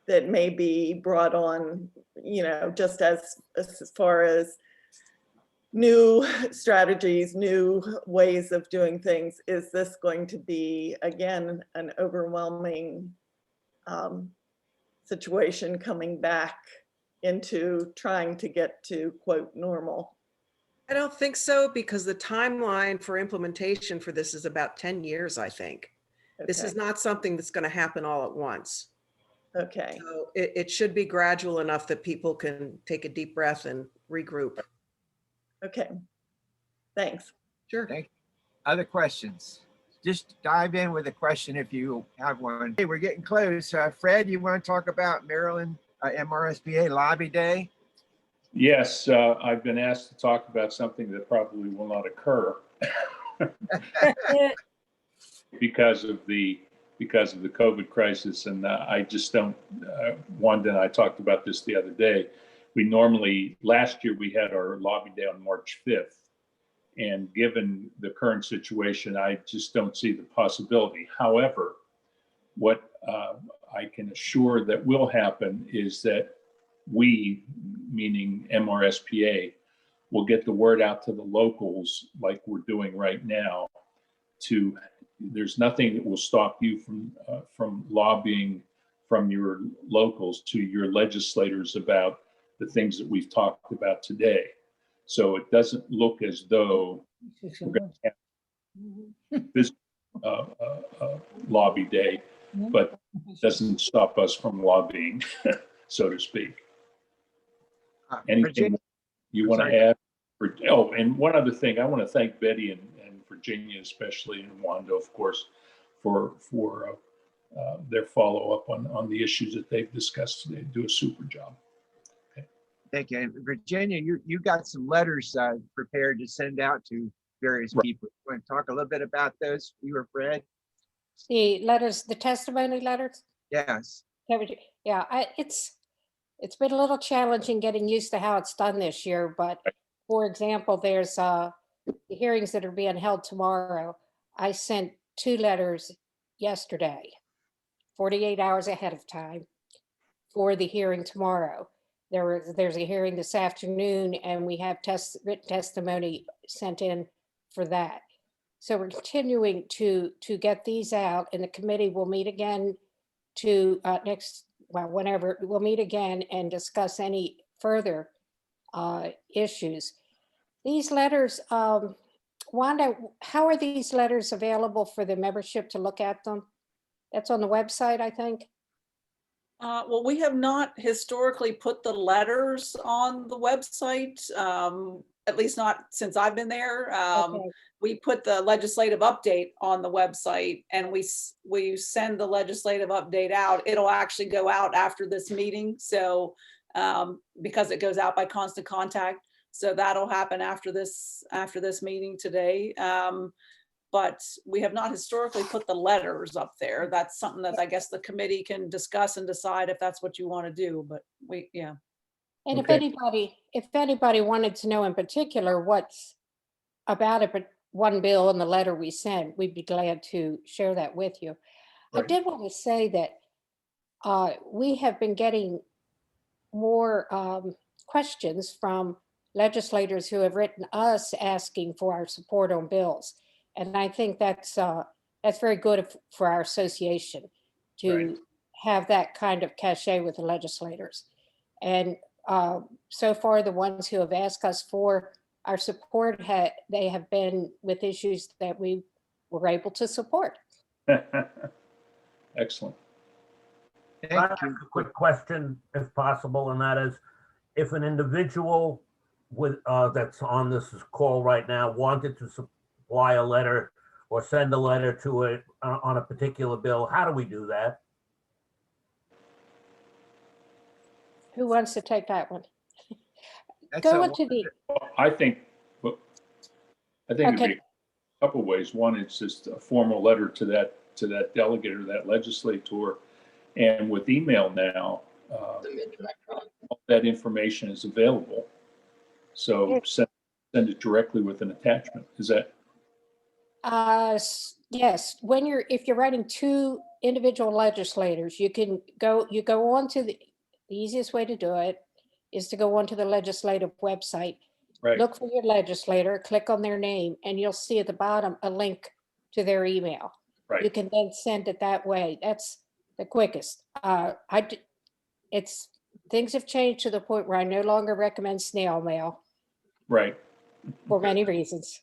that may be brought on, you know, just as far as new strategies, new ways of doing things, is this going to be, again, an overwhelming situation coming back into trying to get to quote normal? I don't think so, because the timeline for implementation for this is about 10 years, I think. This is Okay. not something that's going to happen all at once. Okay. So it should be gradual enough that people can take a deep breath and regroup. Okay. Thanks. Sure. Thank you. Other questions? Just dive in with a question if you have one. Hey, we're getting close. Fred, you want to talk about Maryland MRSBA Lobby Day? Yes, I've been asked to talk about something that probably will not occur because of the COVID crisis. And I just don't, Wanda and I talked about this the other day. We normally, last year we had our lobby day on March 5th. And given the current situation, I just don't see the possibility. However, what I can assure that will happen is that we, meaning MRSPA, will get the word out to the locals like we're doing right now. There's nothing that will stop you from lobbying from your locals to your legislators about the things that we've talked about today. So it doesn't look as though we're going to have this lobby day. but doesn't stop us from lobbying, so to speak. Anything Virginia, you I'm want to sorry. add? Oh, and one other thing, I want to thank Betty and Virginia especially, and Wanda, of course, for their follow-up on the issues that they've discussed today. Do a super job. Thank you. And Virginia, you got some letters prepared to send out to various Right. people. You want to talk a little bit about those? You or Fred? The letters, the testimony letters? Yes. Yeah, it's been a little challenging getting used to how it's done this year, but for example, there's the hearings that are being held tomorrow. I sent 2 letters yesterday, 48 hours ahead of time for the hearing tomorrow. There's a hearing this afternoon and we have written testimony sent in for that. So we're continuing to get these out, and the committee will meet again whenever we'll meet again and discuss any further issues. These letters, Wanda, how are these letters available for the membership to look at them? That's on the website, I think. Well, we have not historically put the letters on the website, at least not since I've been there. Okay. We put the legislative update on the website, and we send the legislative update out. It'll actually go out after this meeting. So because it goes out by constant contact. So that'll happen after this meeting today. But we have not historically put the letters up there. That's something that I guess the committee can discuss and decide if that's what you want to do, but yeah. And Okay. if anybody wanted to know in particular what's about one bill in the letter we sent, we'd be glad to share that with you. I Right. did want to say that we have been getting more questions from legislators who have written us asking for our support on bills. And I think that's very good for our association to Right. have that kind of cachet with the legislators. And so far, the ones who have asked us for our support, they have been with issues that we were able to support. Excellent. Can I ask a quick question, if possible, and that is, if an individual that's on this call right now wanted to supply a letter or send a letter to it on a particular bill, how do we do that? Who wants to take that one? That's Go a- into the, I think it'd be Okay. a couple of ways. One, it's just a formal letter to that delegate or that legislator. And with email now, all that information is available. So send it directly with an attachment. Is that? yes, if you're writing 2 individual legislators, you go on to the easiest way to do it is to go onto the legislative website, Right. look for your legislator, click on their name, and you'll see at the bottom a link to their email. You Right. can then send it that way. That's the quickest. Things have changed to the point where I no longer recommend snail mail Right. for many reasons.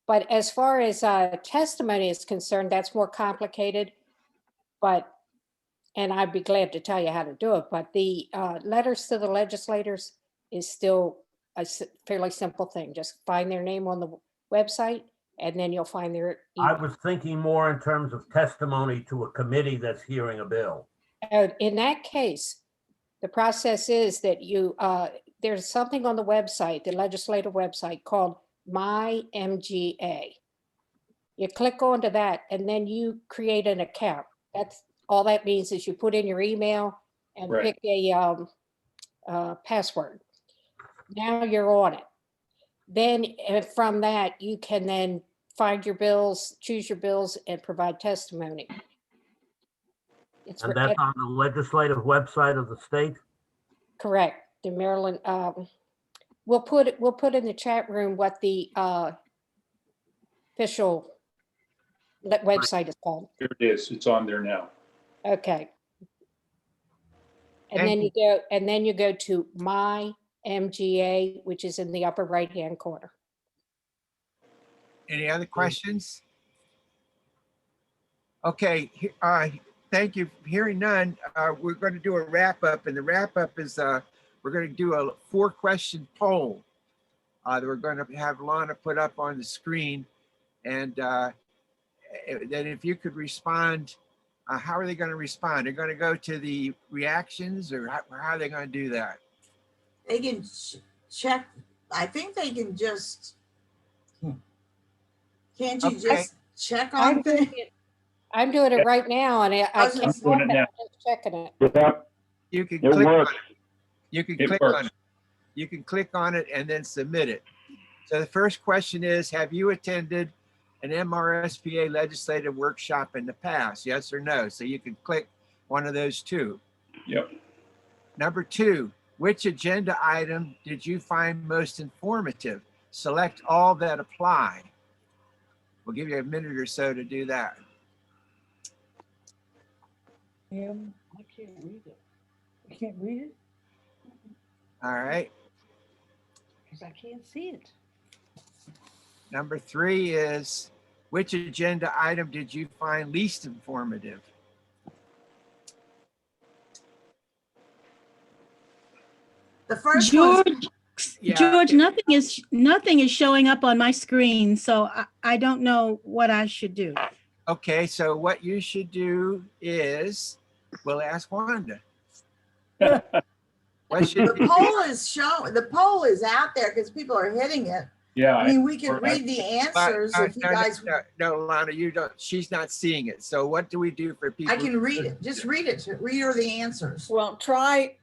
But as far as testimony is concerned, that's more complicated. And I'd be glad to tell you how to do it. But the letters to the legislators is still a fairly simple thing. Just find their name on the website, and then you'll find their I email. was thinking more in terms of testimony to a committee that's hearing a bill. In that case, the process is that there's something on the website, the legislative website, called My MGA. You click onto that and then you create an account. That's all that means is you put in your email and Right. pick a password. Now you're on it. Then from that, you can then find your bills, choose your bills, and provide testimony. And that's on the legislative website of the state? Correct. The Maryland, we'll put in the chat room what the official website is called. Here it is. It's on there now. Okay. And Thank then you go to My MGA, which is in the upper right-hand corner. Any other questions? Okay, thank you. Hearing none, we're going to do a wrap up, and the wrap up is we're going to do a 4-question poll that we're going to have Lana put up on the screen, and then if you could respond, how are they going to respond? They're going to go to the reactions, or how are they going to do that? They can check, I think they can just, can't you Okay. just check on things? I'm doing it right now and I I was can't. just- doing it now. I'm just checking it. Yep, You can it click on works. it. You can It click on works. it. You can click on it and then submit it. So the first question is, have you attended an MRSPA legislative workshop in the past? Yes or no? So you can click one of those two. Yep. Number 2, which agenda item did you find most informative? Select all that apply. We'll give you a minute or so to do that. I can't read it. I can't read it All right. because I can't see it. Number 3 is, which agenda item did you find least informative? The first one, George, Yeah. George, nothing is showing up on my screen, so I don't know what I should do. Okay, so what you should do is, we'll ask Wanda. What should the poll is shown, the poll is out there because people are hitting it. Yeah. I mean, we can Right. read the answers if you guys, No, Lana, you don't, she's not seeing it. So what do we do for people? I can read it. Just read it. Read her the answers. Well, try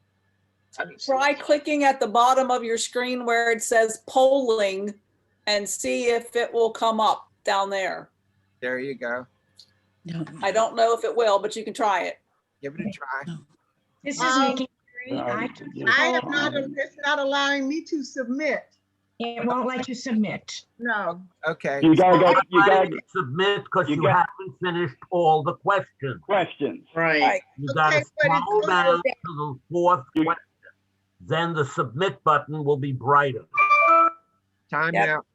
clicking at the bottom of your screen where it says polling and see if it will come up down there. There you go. I don't know if it will, but you can try it. Give it a try. This is making green. I am not, it's not allowing me to submit. It won't let you submit. No. Okay. You gotta go, you Why gotta did you submit because you you got- haven't finished all the questions. questions. Right. You gotta Okay, but it's scroll down also- to the 4th question. Then the submit button will be brighter. Time Yep. out.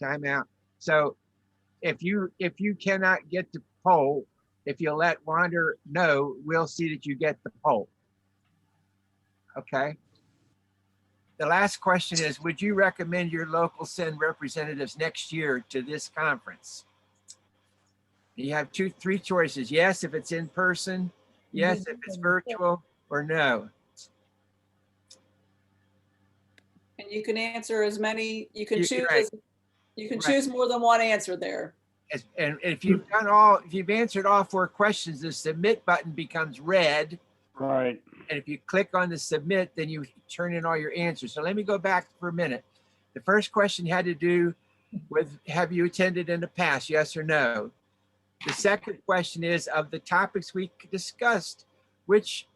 Time out. So if you cannot get the poll, if you let Wanda know, we'll see that you get the poll. Okay. The last question is, would you recommend your local send representatives next year to this conference? You have 3 choices. Yes, if it's in person, yes, if it's virtual, or no. And you can answer as many, you can choose, Right. you can Right. choose more than one answer there. And if you've answered all 4 questions, the submit button becomes red. Right. And if you click on the submit, then you turn in all your answers. So let me go back for a minute. The first question had to do with, have you attended in the past, yes or no? The second question is, of the topics we discussed, which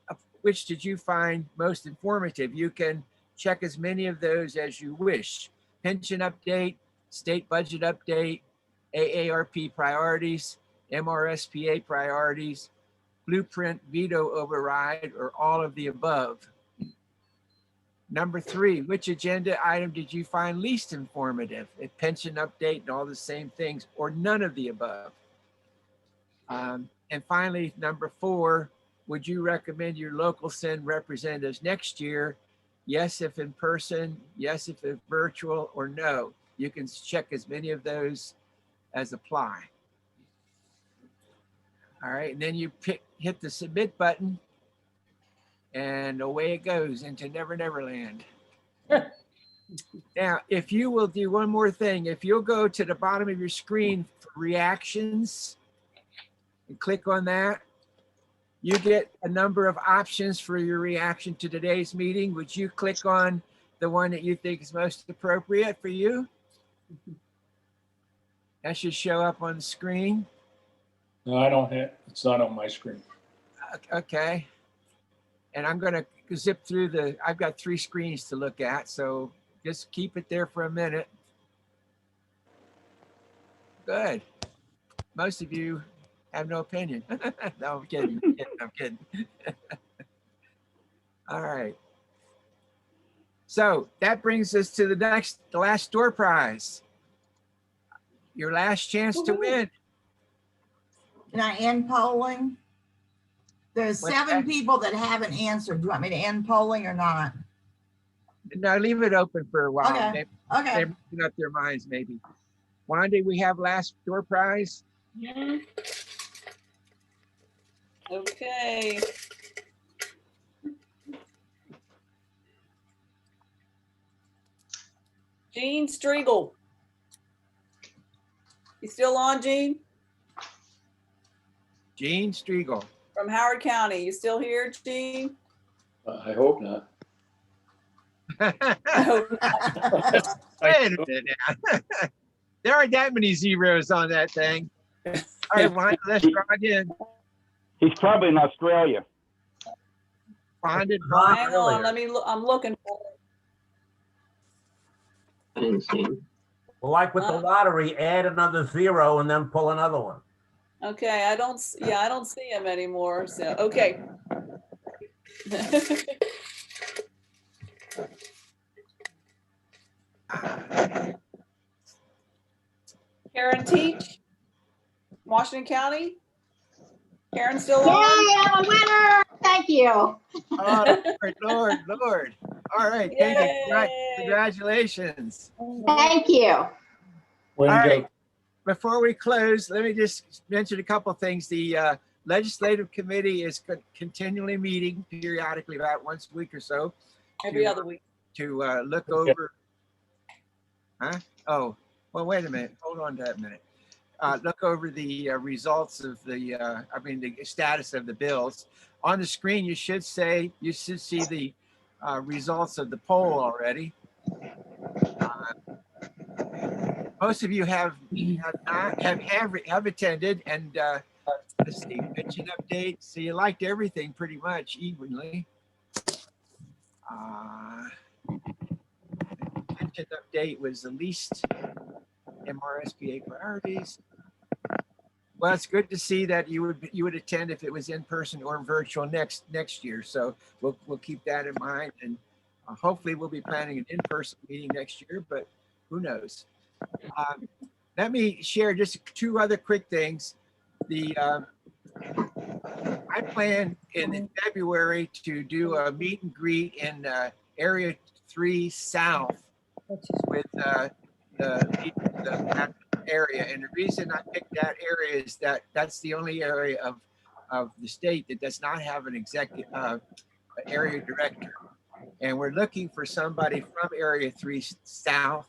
did you find most informative? You can check as many of those as you wish. Pension update, state budget update, AARP priorities, MRSPA priorities, blueprint veto override, or all of the above. Number 3, which agenda item did you find least informative? A pension update and all the same things, or none of the above? And finally, number 4, would you recommend your local send representatives next year? Yes, if in person, yes, if it's virtual, or no. You can check as many of those as apply. All right, and then you hit the submit button, and away it goes into Never Never Land. Now, if you will do one more thing, if you'll go to the bottom of your screen for reactions and click on that, you get a number of options for your reaction to today's meeting. Would you click on the one that you think is most appropriate for you? That should show up on the screen. No, I don't have, it's not on my screen. Okay. And I'm going to zip through I've got 3 screens to look at, so just keep it there for a minute. Good. Most of you have no opinion. No, I'm kidding. I'm kidding. All right. So that brings us to the last door prize. Your last chance to win. Can I end polling? There's What's 7 that? people that haven't answered. Do you want me to end polling or not? No, leave it open for a while. Okay, okay. They're making up their minds maybe. Wanda, we have last door prize. Okay. Gene Striegel. You still on, Gene? Gene Striegel. From Howard County. You still here, Gene? I hope not. I hope not. Wait a minute now. There aren't that many zeros on that thing. All right, Wanda, let's try again. He's probably in Australia. Wanda, Hang on, let me look. I'm looking for it. Well, like with the lottery, add another 0 and then pull another one. Okay, I don't see him anymore. So, okay. Karen Teach, Washington County. Karen still on? Yay, I'm a winner. Thank you. Oh, Lord. All right, thank you. Congratulations. Thank you. All right. Before we close, let me just mention a couple of things. The legislative committee is continually meeting periodically, about once a week or so. Every other week. To look over. Huh? Oh, well, wait a minute. Hold on to a minute. Look over the results of the, the status of the bills. On the screen, you should see the results of the poll already. Most of you have attended, and let's see, pension update. So you liked everything pretty much evenly. Pension update was the least MRSPA priorities. Well, it's good to see that you would attend if it was in person or virtual next year. So we'll keep that in mind, and hopefully we'll be planning an in-person meeting next year, but who knows? Let me share just 2 other quick things. I plan in February to do a meet and greet in Area 3 South with the area. And the reason I picked that area is that that's the only area of the state that does not have an executive area director. And we're looking for somebody from Area 3 South,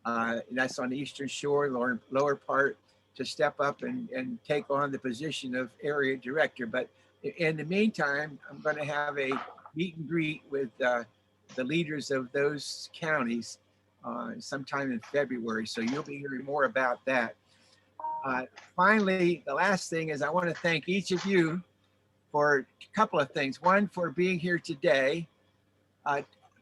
that's on the Eastern Shore, lower part, to step up and take on the position of area director. But in the meantime, I'm going to have a meet and greet with the leaders of those counties sometime in February. So you'll be hearing more about that. Finally, the last thing is I want to thank each of you for a couple of things. 1, for being here today.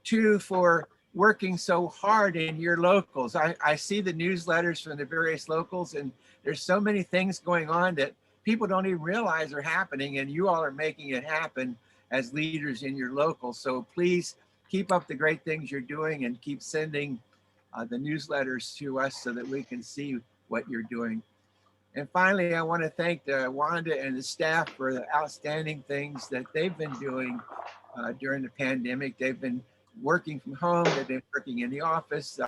2, for working so hard in your locals. I see the newsletters from the various locals, and there's so many things going on that people don't even realize are happening, and you all are making it happen as leaders in your locals. So please keep up the great things you're doing and keep sending the newsletters to us so that we can see what you're doing. And finally, I want to thank Wanda and the staff for the outstanding things that they've been doing during the pandemic. They've been working from home, they've been working in the office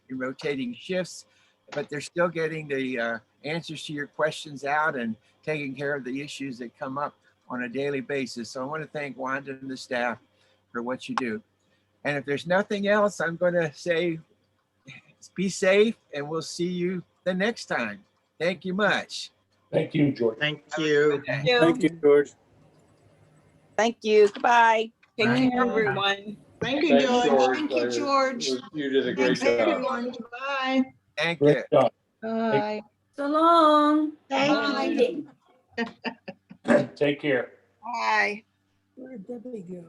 in rotating shifts, but they're still getting the answers to your questions out and taking care of the issues that come up on a daily basis. So I want to thank Wanda and the staff for what you do. And if there's nothing else, I'm going to say, be safe, and we'll see you the next time. Thank you much. Thank you, George. Thank you. Thank you, George. Thank you. Goodbye. Take Bye. care, everyone. Thank you, Thanks, George. Thank you, I- George. You did a great Thanks, job. everyone. Bye. Thank you. Great job. Bye. So long. Thank you. Take care. Bye. Where did Debbie go?